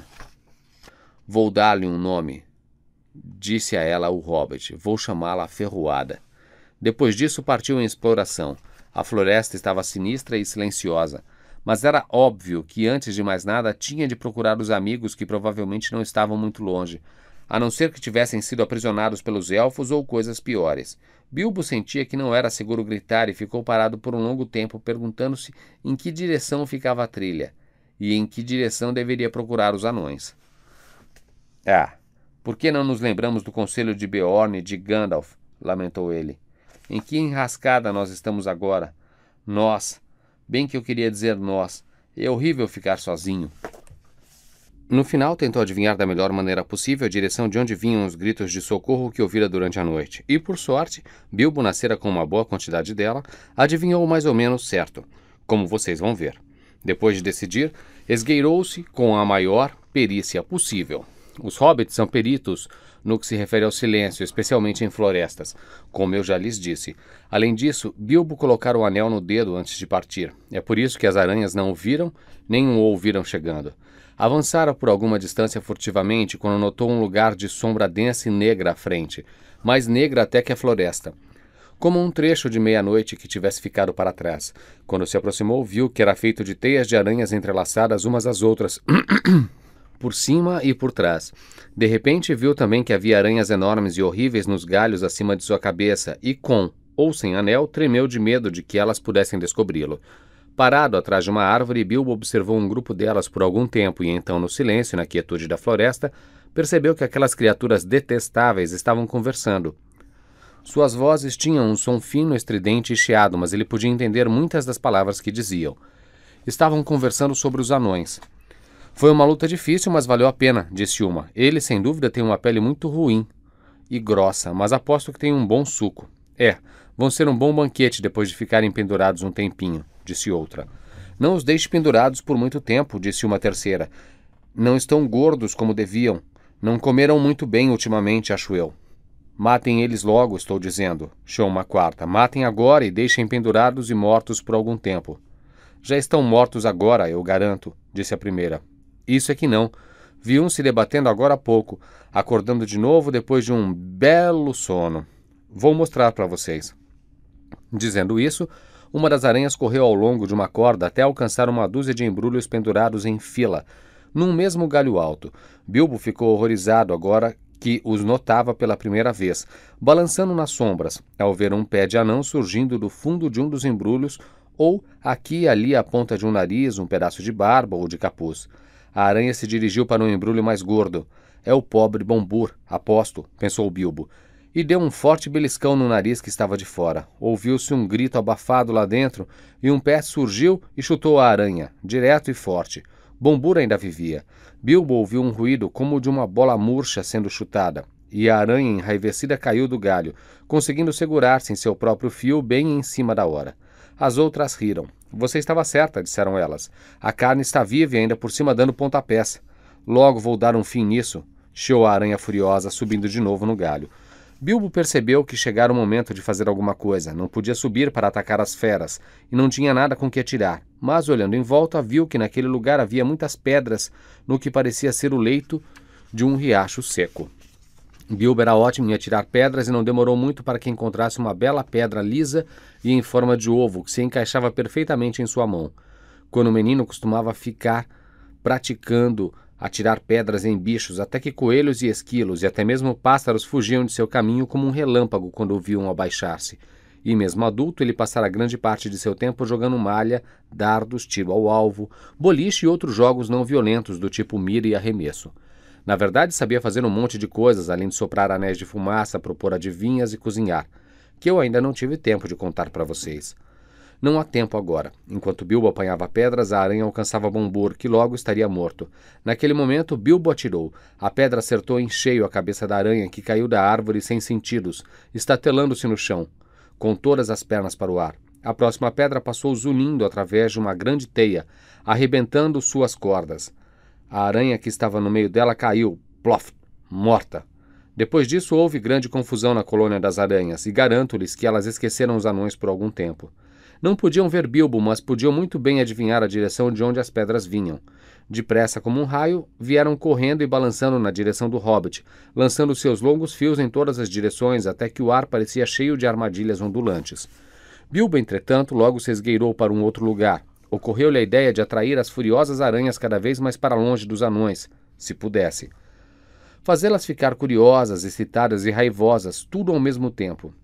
S1: Vou dar-lhe um nome, disse a ela o hobbit. Vou chamá-la Ferroada. Depois disso partiu em exploração. A floresta estava sinistra e silenciosa, mas era óbvio que antes de mais nada tinha de procurar os amigos que provavelmente não estavam muito longe, a não ser que tivessem sido aprisionados pelos elfos ou coisas piores. Bilbo sentia que não era seguro gritar e ficou parado por um longo tempo perguntando-se em que direção ficava a trilha e em que direção deveria procurar os anões. Por que não nos lembramos do conselho de Beorn e de Gandalf? Lamentou ele. Em que enrascada nós estamos agora? Nós. Bem que eu queria dizer nós. É horrível ficar sozinho. No final, tentou adivinhar da melhor maneira possível a direção de onde vinham os gritos de socorro que ouvira durante a noite. E, por sorte, Bilbo nascera com uma boa quantidade dela, adivinhou mais ou menos certo, como vocês vão ver. Depois de decidir, esgueirou-se com a maior perícia possível. Os hobbits são peritos no que se refere ao silêncio, especialmente em florestas, como eu já lhes disse. Além disso, Bilbo colocara o anel no dedo antes de partir. É por isso que as aranhas não o viram, nem o ouviram chegando. Avançara por alguma distância furtivamente quando notou um lugar de sombra densa e negra à frente, mais negra até que a floresta, como um trecho de meia-noite que tivesse ficado para trás. Quando se aproximou, viu que era feito de teias de aranhas entrelaçadas umas às outras, por cima e por trás. De repente viu também que havia aranhas enormes e horríveis nos galhos acima de sua cabeça e, com ou sem anel, tremeu de medo de que elas pudessem descobri-lo. Parado atrás de uma árvore, Bilbo observou um grupo delas por algum tempo e então, no silêncio e na quietude da floresta, percebeu que aquelas criaturas detestáveis estavam conversando. Suas vozes tinham um som fino, estridente e chiado, mas ele podia entender muitas das palavras que diziam. Estavam conversando sobre os anões. Foi uma luta difícil, mas valeu a pena, disse uma. Ele, sem dúvida, tem uma pele muito ruim e grossa, mas aposto que tem um bom suco. Vão ser um bom banquete depois de ficarem pendurados um tempinho, disse outra. Não os deixe pendurados por muito tempo, disse uma terceira. Não estão gordos como deviam. Não comeram muito bem ultimamente, acho eu. Matem eles logo, estou dizendo, chiou uma quarta. Matem agora e deixem pendurados e mortos por algum tempo. Já estão mortos agora, eu garanto, disse a primeira. Isso é que não. Vi um se debatendo agora há pouco, acordando de novo depois de um belo sono. Vou mostrar para vocês. Dizendo isso, uma das aranhas correu ao longo de uma corda até alcançar uma dúzia de embrulhos pendurados em fila, num mesmo galho alto. Bilbo ficou horrorizado agora que os notava pela primeira vez, balançando nas sombras, ao ver um pé de anão surgindo do fundo de um dos embrulhos, ou aqui e ali a ponta de um nariz, um pedaço de barba ou de capuz. A aranha se dirigiu para um embrulho mais gordo. É o pobre Bombur, aposto, pensou Bilbo. e deu um forte beliscão no nariz que estava de fora. Ouviu-se um grito abafado lá dentro e um pé surgiu e chutou a aranha, direto e forte. Bombur ainda vivia. Bilbo ouviu um ruído como o de uma bola murcha sendo chutada, e a aranha enraivecida caiu do galho, conseguindo segurar-se em seu próprio fio bem em cima da hora. As outras riram. Você estava certa, disseram elas. A carne está viva e ainda por cima dando pontapés. Logo vou dar um fim nisso, chiou a aranha furiosa, subindo de novo no galho. Bilbo percebeu que chegara o momento de fazer alguma coisa. Não podia subir para atacar as feras, e não tinha nada com que atirar. Mas, olhando em volta, viu que naquele lugar havia muitas pedras, no que parecia ser o leito de um riacho seco. Bilbo era ótimo em atirar pedras e não demorou muito para que encontrasse uma bela pedra lisa e em forma de ovo, que se encaixava perfeitamente em sua mão. Quando o menino costumava ficar praticando atirar pedras em bichos, até que coelhos e esquilos e até mesmo pássaros fugiam de seu caminho como um relâmpago quando o viam abaixar-se. E mesmo adulto, ele passara grande parte de seu tempo jogando malha, dardos, tiro ao alvo, boliche e outros jogos não violentos do tipo mira e arremesso. Na verdade, sabia fazer um monte de coisas, além de soprar anéis de fumaça, propor adivinhas e cozinhar, que eu ainda não tive tempo de contar para vocês. Não há tempo agora. Enquanto Bilbo apanhava pedras, a aranha alcançava Bombur, que logo estaria morto. Naquele momento, Bilbo atirou. A pedra acertou em cheio a cabeça da aranha, que caiu da árvore sem sentidos, estatelando-se no chão, com todas as pernas para o ar. A próxima pedra passou zunindo através de uma grande teia, arrebentando suas cordas. A aranha que estava no meio dela caiu, plof, morta. Depois disso, houve grande confusão na colônia das aranhas, e garanto-lhes que elas esqueceram os anões por algum tempo. Não podiam ver Bilbo, mas podiam muito bem adivinhar a direção de onde as pedras vinham. Depressa como um raio, vieram correndo e balançando na direção do Hobbit, lançando seus longos fios em todas as direções, até que o ar parecia cheio de armadilhas ondulantes. Bilbo, entretanto, logo se esgueirou para um outro lugar. Ocorreu-lhe a ideia de atrair as furiosas aranhas cada vez mais para longe dos anões, se pudesse. Fazê-las ficar curiosas, excitadas e raivosas, tudo ao mesmo tempo.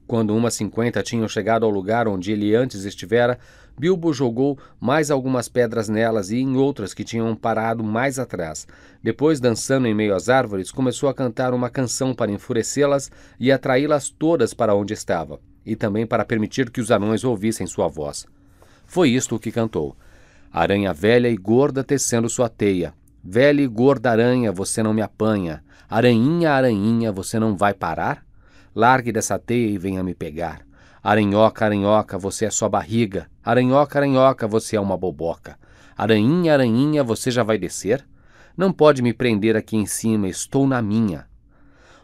S1: Quando umas 50 tinham chegado ao lugar onde ele antes estivera, Bilbo jogou mais algumas pedras nelas e em outras que tinham parado mais atrás. Depois, dançando em meio às árvores, começou a cantar uma canção para enfurecê-las e atraí-las todas para onde estava, e também para permitir que os anões ouvissem sua voz. Foi isto o que cantou. Aranha velha e gorda tecendo sua teia. Velha e gorda aranha, você não me apanha. Aranhinha, aranhinha, você não vai parar? Largue dessa teia e venha me pegar. Aranhoca, aranhoca, você é só barriga. Aranhoca, aranhoca, você é uma boboca. Aranhinha, aranhinha, você já vai descer? Não pode me prender aqui em cima, estou na minha.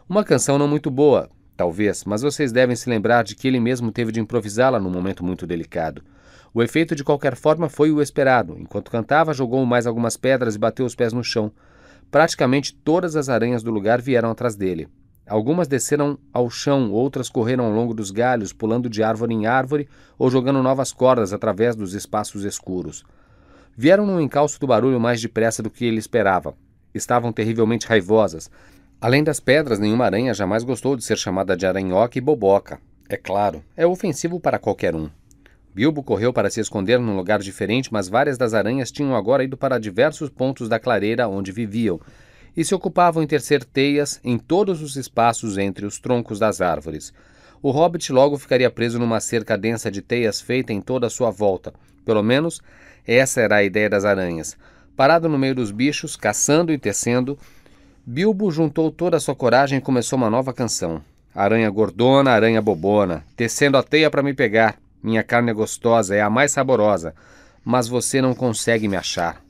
S1: Uma canção não muito boa, talvez, mas vocês devem se lembrar de que ele mesmo teve de improvisá-la num momento muito delicado. O efeito, de qualquer forma, foi o esperado. Enquanto cantava, jogou mais algumas pedras e bateu os pés no chão. Praticamente todas as aranhas do lugar vieram atrás dele. Algumas desceram ao chão, outras correram ao longo dos galhos, pulando de árvore em árvore ou jogando novas cordas através dos espaços escuros. Vieram num encalço do barulho mais depressa do que ele esperava. Estavam terrivelmente raivosas. Além das pedras, nenhuma aranha jamais gostou de ser chamada de aranhoca e boboca. É claro, é ofensivo para qualquer um. Bilbo correu para se esconder num lugar diferente, mas várias das aranhas tinham agora ido para diversos pontos da clareira onde viviam, e se ocupavam em tecer teias em todos os espaços entre os troncos das árvores. O Hobbit logo ficaria preso numa cerca densa de teias feita em toda a sua volta. Pelo menos, essa era a ideia das aranhas. Parado no meio dos bichos, caçando e tecendo, Bilbo juntou toda a sua coragem e começou uma nova canção. Aranha gordona, aranha bobona, tecendo a teia para me pegar. Minha carne é gostosa, é a mais saborosa, mas você não consegue me achar.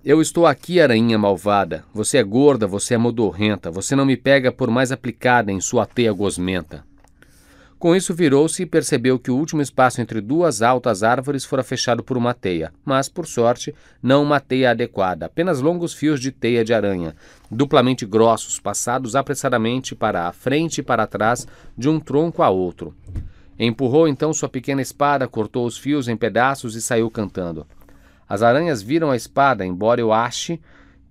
S1: Eu estou aqui, aranhinha malvada. Você é gorda, você é modorrenta, você não me pega por mais aplicada em sua teia gosmenta. Com isso virou-se e percebeu que o último espaço entre duas altas árvores fora fechado por uma teia, mas, por sorte, não uma teia adequada, apenas longos fios de teia de aranha, duplamente grossos, passados apressadamente para a frente e para trás de um tronco a outro. Empurrou então sua pequena espada, cortou os fios em pedaços e saiu cantando. As aranhas viram a espada, embora eu ache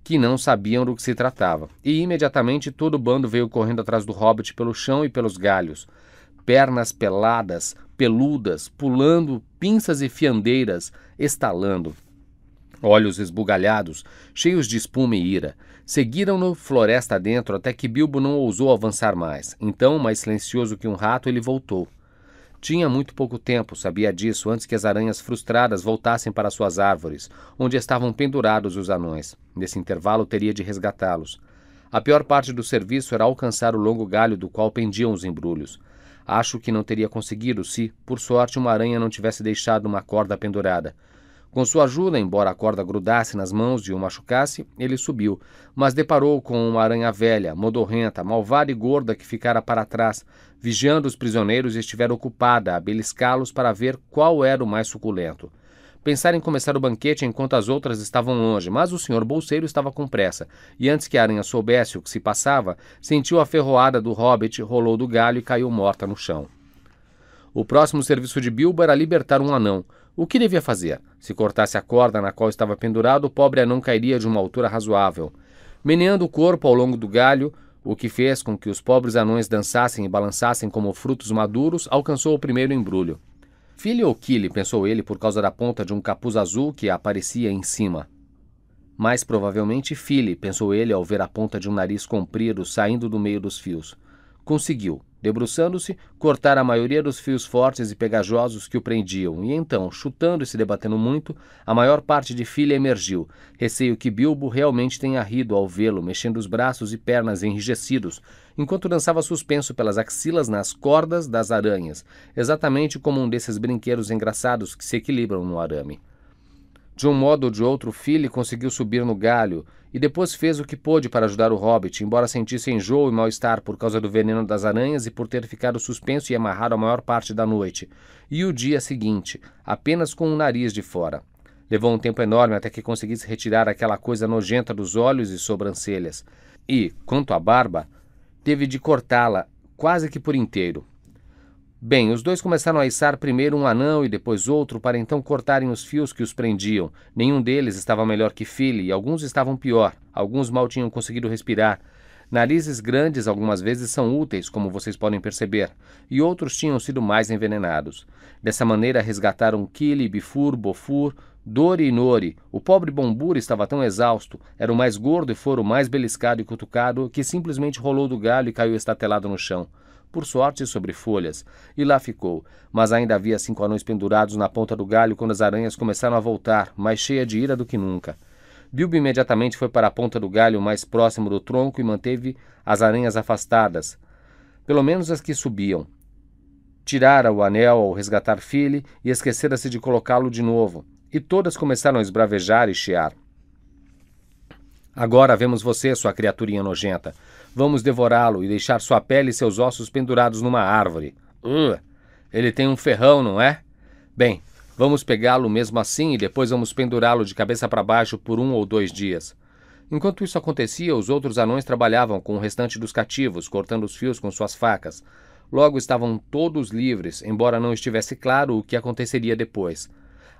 S1: que não sabiam do que se tratava, e imediatamente todo o bando veio correndo atrás do Hobbit pelo chão e pelos galhos. Pernas peladas, peludas, pulando, pinças e fiandeiras, estalando. Olhos esbugalhados, cheios de espuma e ira, seguiram-no floresta adentro até que Bilbo não ousou avançar mais. Então, mais silencioso que um rato, ele voltou. Tinha muito pouco tempo, sabia disso, antes que as aranhas frustradas voltassem para suas árvores, onde estavam pendurados os anões. Nesse intervalo, teria de resgatá-los. A pior parte do serviço era alcançar o longo galho do qual pendiam os embrulhos. Acho que não teria conseguido se, por sorte, uma aranha não tivesse deixado uma corda pendurada. Com sua ajuda, embora a corda grudasse nas mãos e o machucasse, ele subiu, mas deparou com uma aranha velha, modorrenta, malvada e gorda que ficara para trás, vigiando os prisioneiros e estivera ocupada a beliscá-los para ver qual era o mais suculento. Pensara em começar o banquete enquanto as outras estavam longe, mas o senhor bolseiro estava com pressa, e antes que a aranha soubesse o que se passava, sentiu a ferroada do hobbit, rolou do galho e caiu morta no chão. O próximo serviço de Bilbo era libertar um anão. O que devia fazer? Se cortasse a corda na qual estava pendurado, o pobre anão cairia de uma altura razoável. Meneando o corpo ao longo do galho, o que fez com que os pobres anões dançassem e balançassem como frutos maduros, alcançou o primeiro embrulho. Filho ou Kili, pensou ele por causa da ponta de um capuz azul que aparecia em cima. Mais provavelmente Fili, pensou ele ao ver a ponta de um nariz comprido saindo do meio dos fios. Conseguiu, debruçando-se, cortar a maioria dos fios fortes e pegajosos que o prendiam, e então, chutando e se debatendo muito, a maior parte de Fili emergiu. Receio que Bilbo realmente tenha rido ao vê-lo, mexendo os braços e pernas enrijecidos, enquanto dançava suspenso pelas axilas nas cordas das aranhas, exatamente como um desses brinquedos engraçados que se equilibram no arame. De um modo ou de outro, Fili conseguiu subir no galho e depois fez o que pôde para ajudar o hobbit, embora sentisse enjoo e mal-estar por causa do veneno das aranhas e por ter ficado suspenso e amarrado a maior parte da noite, e o dia seguinte, apenas com o nariz de fora. Levou um tempo enorme até que conseguisse retirar aquela coisa nojenta dos olhos e sobrancelhas, e, quanto à barba, teve de cortá-la quase que por inteiro. Bem, os dois começaram a içar primeiro um anão e depois outro para então cortarem os fios que os prendiam. Nenhum deles estava melhor que Fili e alguns estavam pior. Alguns mal tinham conseguido respirar. Narizes grandes algumas vezes são úteis, como vocês podem perceber, e outros tinham sido mais envenenados. Dessa maneira resgataram Kili, Bifur, Bofur, Dori e Nori. O pobre Bombur estava tão exausto, era o mais gordo e fora o mais beliscado e cutucado, que simplesmente rolou do galho e caiu estatelado no chão. Por sorte, sobre folhas, e lá ficou, mas ainda havia 5 anões pendurados na ponta do galho quando as aranhas começaram a voltar, mais cheia de ira do que nunca. Bilbo imediatamente foi para a ponta do galho mais próximo do tronco e manteve as aranhas afastadas, pelo menos as que subiam. Tirara o anel ao resgatar Fili e esquecera-se de colocá-lo de novo, e todas começaram a esbravejar e chiar. Agora vemos você, sua criaturinha nojenta. Vamos devorá-lo e deixar sua pele e seus ossos pendurados numa árvore. Ele tem um ferrão, não é? Bem, vamos pegá-lo mesmo assim e depois vamos pendurá-lo de cabeça para baixo por 1 ou 2 dias. Enquanto isso acontecia, os outros anões trabalhavam com o restante dos cativos, cortando os fios com suas facas. Logo estavam todos livres, embora não estivesse claro o que aconteceria depois.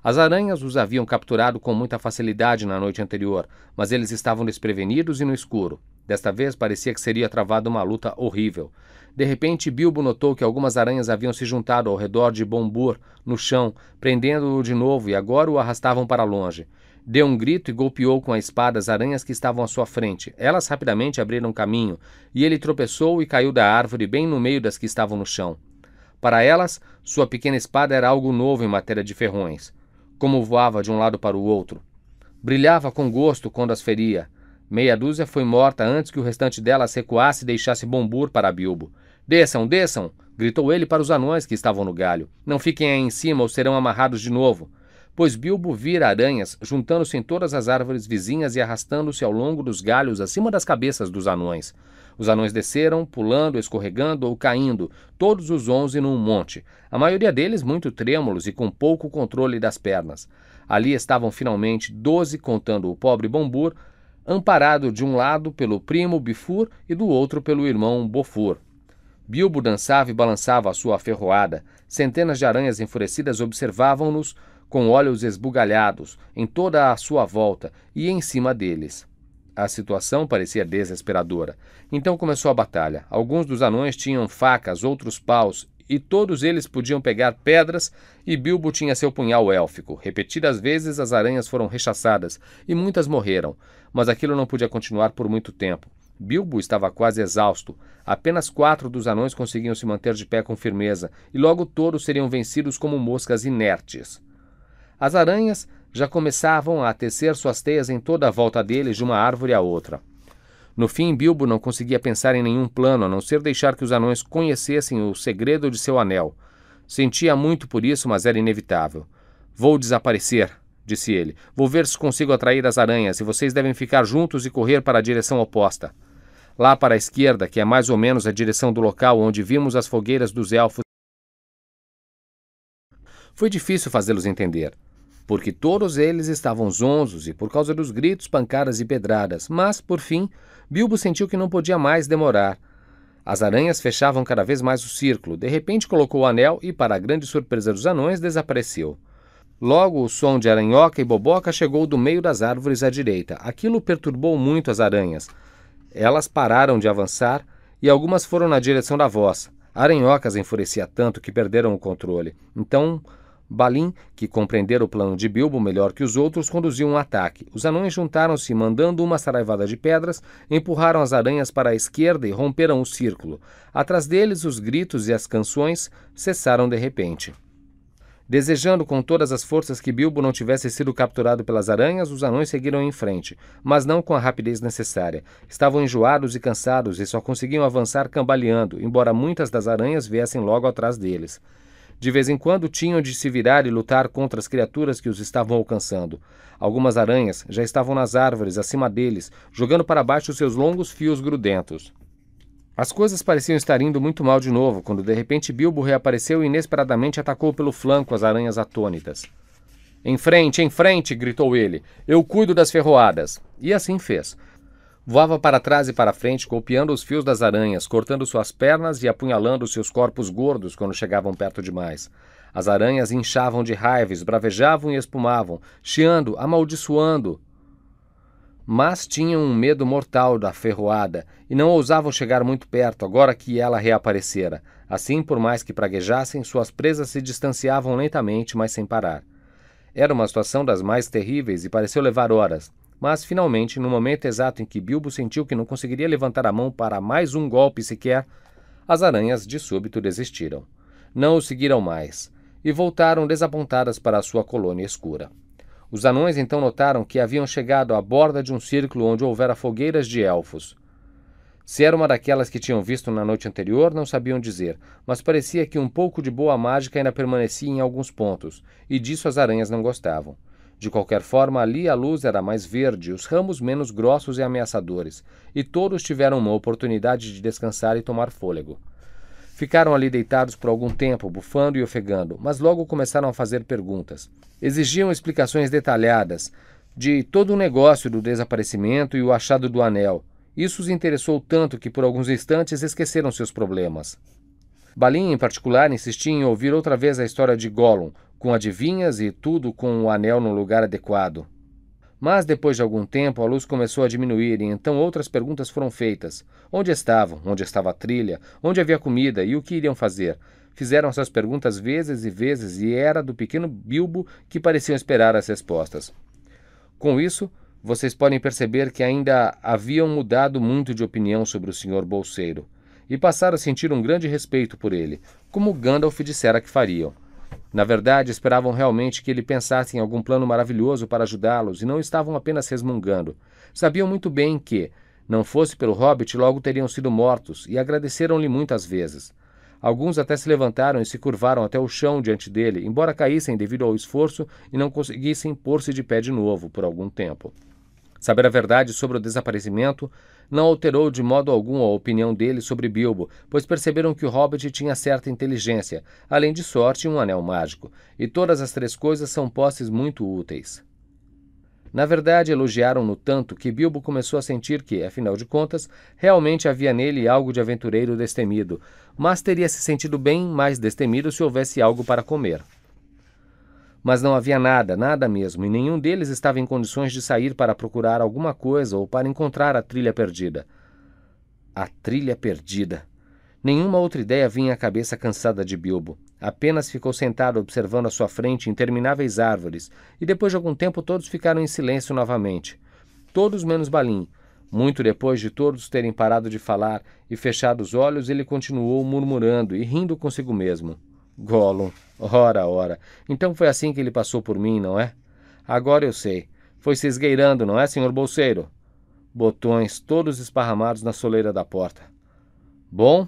S1: As aranhas os haviam capturado com muita facilidade na noite anterior, mas eles estavam desprevenidos e no escuro. Desta vez parecia que seria travada uma luta horrível. De repente, Bilbo notou que algumas aranhas haviam se juntado ao redor de Bombur, no chão, prendendo-o de novo e agora o arrastavam para longe. Deu um grito e golpeou com a espada as aranhas que estavam à sua frente. Elas rapidamente abriram caminho, e ele tropeçou e caiu da árvore bem no meio das que estavam no chão. Para elas, sua pequena espada era algo novo em matéria de ferrões. Como voava de um lado para o outro. Brilhava com gosto quando as feria. Meia dúzia foi morta antes que o restante delas recuasse e deixasse Bombur para Bilbo. Desçam, desçam! Gritou ele para os anões que estavam no galho. Não fiquem aí em cima ou serão amarrados de novo. Pois Bilbo vira aranhas juntando-se em todas as árvores vizinhas e arrastando-se ao longo dos galhos acima das cabeças dos anões. Os anões desceram, pulando, escorregando ou caindo, todos os 11 num monte, a maioria deles muito trêmulos e com pouco controle das pernas. Ali estavam finalmente 12, contando o pobre Bombur, amparado de um lado pelo primo Bifur e do outro pelo irmão Bofur. Bilbo dançava e balançava a sua ferroada. Centenas de aranhas enfurecidas observavam-nos com olhos esbugalhados em toda a sua volta e em cima deles. A situação parecia desesperadora. Então começou a batalha. Alguns dos anões tinham facas, outros paus, e todos eles podiam pegar pedras, e Bilbo tinha seu punhal élfico. Repetidas vezes as aranhas foram rechaçadas, e muitas morreram, mas aquilo não podia continuar por muito tempo. Bilbo estava quase exausto. Apenas 4 dos anões conseguiam se manter de pé com firmeza, e logo todos seriam vencidos como moscas inertes. As aranhas já começavam a tecer suas teias em toda a volta deles, de uma árvore a outra. No fim, Bilbo não conseguia pensar em nenhum plano, a não ser deixar que os anões conhecessem o segredo de seu anel. Sentia muito por isso, mas era inevitável. "Vou desaparecer", disse ele. "Vou ver se consigo atrair as aranhas, e vocês devem ficar juntos e correr para a direção oposta. Lá para a esquerda, que é mais ou menos a direção do local onde vimos as fogueiras dos elfos." Foi difícil fazê-los entender, porque todos eles estavam zonzos e por causa dos gritos, pancadas e pedradas, mas, por fim, Bilbo sentiu que não podia mais demorar. As aranhas fechavam cada vez mais o círculo. De repente colocou o anel e, para a grande surpresa dos anões, desapareceu. Logo o som de Aranhoca e Boboca chegou do meio das árvores à direita. Aquilo perturbou muito as aranhas. Elas pararam de avançar e algumas foram na direção da voz. Aranhoca as enfurecia tanto que perderam o controle. Então Balin, que compreendera o plano de Bilbo melhor que os outros, conduziu um ataque. Os anões juntaram-se, mandando uma saraivada de pedras, empurraram as aranhas para a esquerda e romperam o círculo. Atrás deles, os gritos e as canções cessaram de repente. Desejando com todas as forças que Bilbo não tivesse sido capturado pelas aranhas, os anões seguiram em frente, mas não com a rapidez necessária. Estavam enjoados e cansados e só conseguiam avançar cambaleando, embora muitas das aranhas viessem logo atrás deles. De vez em quando tinham de se virar e lutar contra as criaturas que os estavam alcançando. Algumas aranhas já estavam nas árvores acima deles, jogando para baixo seus longos fios grudentos. As coisas pareciam estar indo muito mal de novo, quando de repente Bilbo reapareceu e inesperadamente atacou pelo flanco as aranhas atônitas. Em frente! Gritou ele. "Eu cuido das ferroadas." E assim fez. Voava para trás e para frente, golpeando os fios das aranhas, cortando suas pernas e apunhalando seus corpos gordos quando chegavam perto demais. As aranhas inchavam de raiva, esbravejavam e espumavam, chiando, amaldiçoando. Mas tinham um medo mortal da ferroada e não ousavam chegar muito perto, agora que ela reaparecera. Assim, por mais que praguejassem, suas presas se distanciavam lentamente, mas sem parar. Era uma situação das mais terríveis e pareceu levar horas. Mas, finalmente, no momento exato em que Bilbo sentiu que não conseguiria levantar a mão para mais um golpe sequer, as aranhas de súbito desistiram. Não o seguiram mais, e voltaram desapontadas para a sua colônia escura. Os anões então notaram que haviam chegado à borda de um círculo onde houvera fogueiras de elfos. Se era uma daquelas que tinham visto na noite anterior, não sabiam dizer, mas parecia que um pouco de boa mágica ainda permanecia em alguns pontos, e disso as aranhas não gostavam. De qualquer forma, ali a luz era mais verde, os ramos menos grossos e ameaçadores, e todos tiveram uma oportunidade de descansar e tomar fôlego. Ficaram ali deitados por algum tempo, bufando e ofegando, mas logo começaram a fazer perguntas. Exigiam explicações detalhadas de todo o negócio do desaparecimento e o achado do anel. Isso os interessou tanto que por alguns instantes esqueceram seus problemas. Balin, em particular, insistia em ouvir outra vez a história de Gollum, com adivinhas e tudo com o anel no lugar adequado. Mas, depois de algum tempo, a luz começou a diminuir e então outras perguntas foram feitas. Onde estavam? Onde estava a trilha? Onde havia comida? E o que iriam fazer? Fizeram essas perguntas vezes e vezes e era do pequeno Bilbo que pareciam esperar as respostas. Com isso, vocês podem perceber que ainda haviam mudado muito de opinião sobre o Sr. Bolseiro e passaram a sentir um grande respeito por ele, como Gandalf dissera que fariam. Na verdade, esperavam realmente que ele pensasse em algum plano maravilhoso para ajudá-los e não estavam apenas resmungando. Sabiam muito bem que, não fosse pelo Hobbit, logo teriam sido mortos e agradeceram-lhe muitas vezes. Alguns até se levantaram e se curvaram até o chão diante dele, embora caíssem devido ao esforço e não conseguissem pôr-se de pé de novo por algum tempo. Saber a verdade sobre o desaparecimento não alterou de modo algum a opinião deles sobre Bilbo, pois perceberam que o Hobbit tinha certa inteligência, além de sorte e um anel mágico, e todas as 3 coisas são posses muito úteis. Na verdade, elogiaram-no tanto que Bilbo começou a sentir que, afinal de contas, realmente havia nele algo de aventureiro destemido, mas teria se sentido bem mais destemido se houvesse algo para comer. Mas não havia nada, nada mesmo, e nenhum deles estava em condições de sair para procurar alguma coisa ou para encontrar a trilha perdida. A trilha perdida. Nenhuma outra ideia vinha à cabeça cansada de Bilbo. Apenas ficou sentado observando à sua frente intermináveis árvores, e depois de algum tempo todos ficaram em silêncio novamente. Todos menos Balin. Muito depois de todos terem parado de falar e fechado os olhos, ele continuou murmurando e rindo consigo mesmo. Gollum, ora, ora, então foi assim que ele passou por mim, não é? Agora eu sei. Foi se esgueirando, não é, senhor bolseiro? Botões todos esparramados na soleira da porta. Bom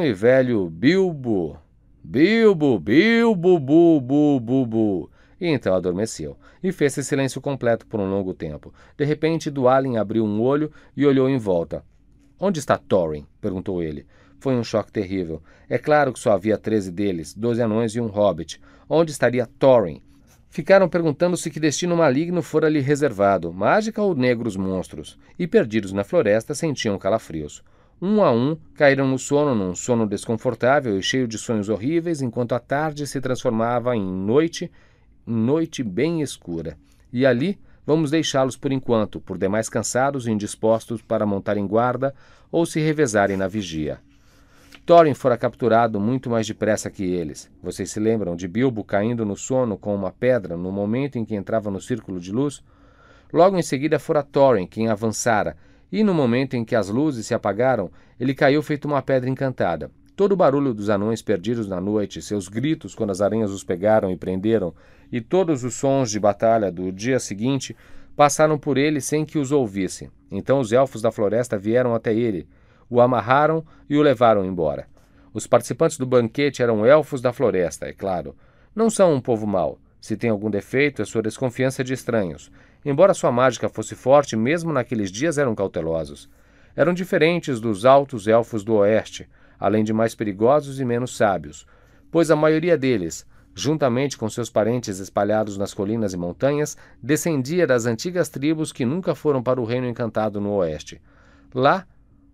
S1: e velho Bilbo. Bilbo, Bilbo, bu, bu, bu, bu. E então adormeceu, e fez-se silêncio completo por um longo tempo. De repente, Dwalin abriu um olho e olhou em volta. Onde está Thorin? Perguntou ele. Foi um choque terrível. É claro que só havia 13 deles, 12 anões e um hobbit. Onde estaria Thorin? Ficaram perguntando-se que destino maligno fora lhe reservado, mágica ou negros monstros, e perdidos na floresta sentiam calafrios. Um a um, caíram no sono, num sono desconfortável e cheio de sonhos horríveis, enquanto a tarde se transformava em noite bem escura. E ali vamos deixá-los por enquanto, por demais cansados e indispostos para montarem guarda ou se revezarem na vigia. Thorin fora capturado muito mais depressa que eles. Vocês se lembram de Bilbo caindo no sono com uma pedra no momento em que entrava no círculo de luz? Logo em seguida fora Thorin quem avançara, e no momento em que as luzes se apagaram, ele caiu feito uma pedra encantada. Todo o barulho dos anões perdidos na noite, seus gritos quando as aranhas os pegaram e prenderam, e todos os sons de batalha do dia seguinte passaram por ele sem que os ouvisse. Então os elfos da floresta vieram até ele, o amarraram e o levaram embora. Os participantes do banquete eram elfos da floresta, é claro. Não são um povo mau. Se tem algum defeito, é sua desconfiança de estranhos. Embora sua mágica fosse forte, mesmo naqueles dias eram cautelosos. Eram diferentes dos altos elfos do oeste, além de mais perigosos e menos sábios, pois a maioria deles, juntamente com seus parentes espalhados nas colinas e montanhas, descendia das antigas tribos que nunca foram para o Reino Encantado no oeste. Lá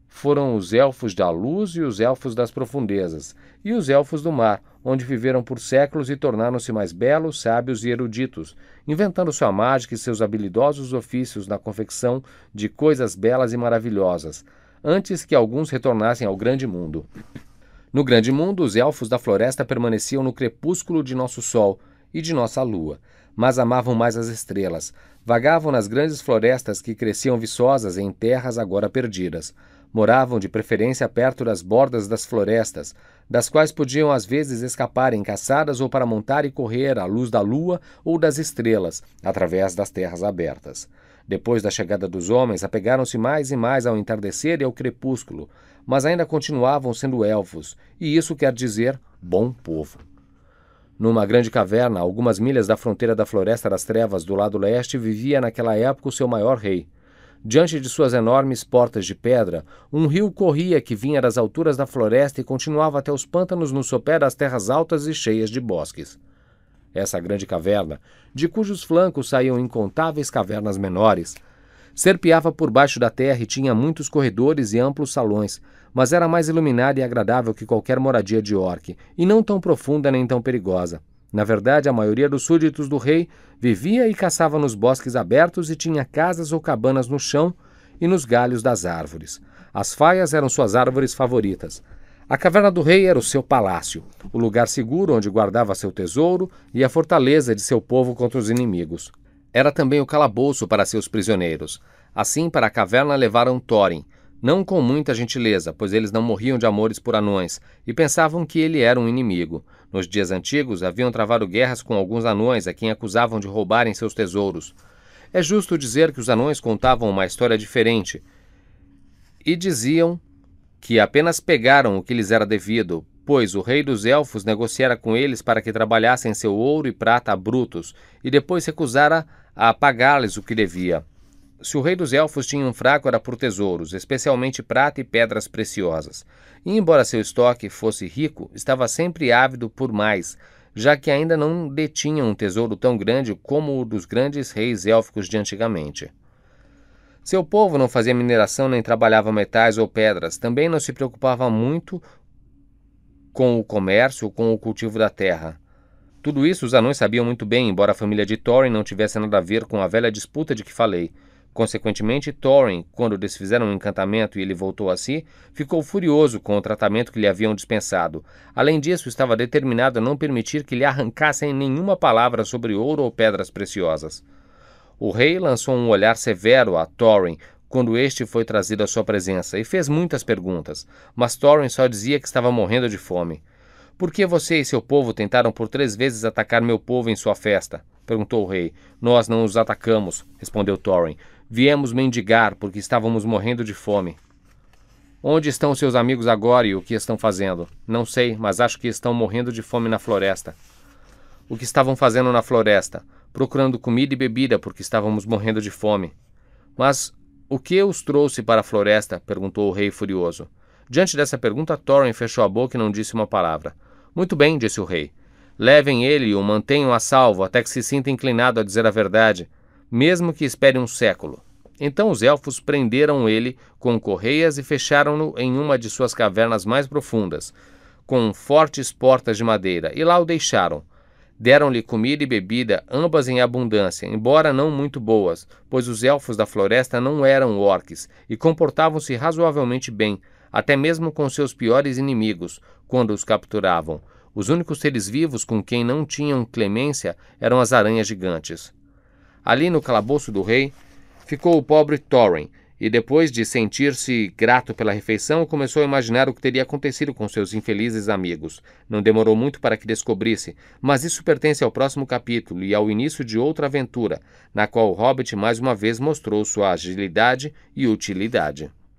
S1: foram os elfos da luz e os elfos das profundezas, e os elfos do mar, onde viveram por séculos e tornaram-se mais belos, sábios e eruditos, inventando sua mágica e seus habilidosos ofícios na confecção de coisas belas e maravilhosas, antes que alguns retornassem ao grande mundo. No grande mundo, os elfos da floresta permaneciam no crepúsculo de nosso sol e de nossa lua, mas amavam mais as estrelas, vagavam nas grandes florestas que cresciam viçosas em terras agora perdidas. Moravam de preferência perto das bordas das florestas, das quais podiam às vezes escapar em caçadas ou para montar e correr à luz da lua ou das estrelas, através das terras abertas. Depois da chegada dos homens, apegaram-se mais e mais ao entardecer e ao crepúsculo, mas ainda continuavam sendo elfos, e isso quer dizer bom povo. Numa grande caverna, a algumas milhas da fronteira da Floresta das Trevas do lado leste, vivia naquela época o seu maior rei. Diante de suas enormes portas de pedra, um rio corria que vinha das alturas da floresta e continuava até os pântanos no sopé das terras altas e cheias de bosques. Essa grande caverna, de cujos flancos saíam incontáveis cavernas menores, serpeava por baixo da terra e tinha muitos corredores e amplos salões, mas era mais iluminada e agradável que qualquer moradia de orc, e não tão profunda nem tão perigosa. Na verdade, a maioria dos súditos do rei vivia e caçava nos bosques abertos e tinha casas ou cabanas no chão e nos galhos das árvores. As faias eram suas árvores favoritas. A caverna do rei era o seu palácio, o lugar seguro onde guardava seu tesouro e a fortaleza de seu povo contra os inimigos. Era também o calabouço para seus prisioneiros. Assim, para a caverna levaram Thorin, não com muita gentileza, pois eles não morriam de amores por anões, e pensavam que ele era um inimigo. Nos dias antigos, haviam travado guerras com alguns anões a quem acusavam de roubarem seus tesouros. É justo dizer que os anões contavam uma história diferente, e diziam que apenas pegaram o que lhes era devido, pois o rei dos elfos negociara com eles para que trabalhassem seu ouro e prata a brutos, e depois recusara a pagar-lhes o que devia. Se o rei dos elfos tinha um fraco era por tesouros, especialmente prata e pedras preciosas. E embora seu estoque fosse rico, estava sempre ávido por mais, já que ainda não detinha um tesouro tão grande como o dos grandes reis élficos de antigamente. Seu povo não fazia mineração nem trabalhava metais ou pedras, também não se preocupava muito com o comércio ou com o cultivo da terra. Tudo isso os anões sabiam muito bem, embora a família de Thorin não tivesse nada a ver com a velha disputa de que falei, Consequentemente, Thorin, quando desfizeram um encantamento e ele voltou a si, ficou furioso com o tratamento que lhe haviam dispensado. Além disso, estava determinado a não permitir que lhe arrancassem nenhuma palavra sobre ouro ou pedras preciosas. O rei lançou um olhar severo a Thorin quando este foi trazido à sua presença e fez muitas perguntas, mas Thorin só dizia que estava morrendo de fome. Por que você e seu povo tentaram por 3 vezes atacar meu povo em sua festa? Perguntou o rei. Nós não os atacamos, respondeu Thorin. Viemos mendigar porque estávamos morrendo de fome. Onde estão seus amigos agora e o que estão fazendo? Não sei, mas acho que estão morrendo de fome na floresta. O que estavam fazendo na floresta? Procurando comida e bebida porque estávamos morrendo de fome. Mas o que os trouxe para a floresta? Perguntou o rei furioso. Diante dessa pergunta, Thorin fechou a boca e não disse uma palavra. Muito bem, disse o rei. Levem ele e o mantenham a salvo até que se sinta inclinado a dizer a verdade, mesmo que espere um século. Então os elfos prenderam ele com correias e fecharam-no em uma de suas cavernas mais profundas, com fortes portas de madeira, e lá o deixaram. Deram-lhe comida e bebida, ambas em abundância, embora não muito boas, pois os elfos da floresta não eram orques e comportavam-se razoavelmente bem, até mesmo com seus piores inimigos, quando os capturavam. Os únicos seres vivos com quem não tinham clemência eram as aranhas gigantes. Ali no calabouço do rei, ficou o pobre Thorin, e depois de sentir-se grato pela refeição, começou a imaginar o que teria acontecido com seus infelizes amigos. Não demorou muito para que descobrisse, mas isso pertence ao próximo capítulo e ao início de outra aventura, na qual o Hobbit mais uma vez mostrou sua agilidade e utilidade.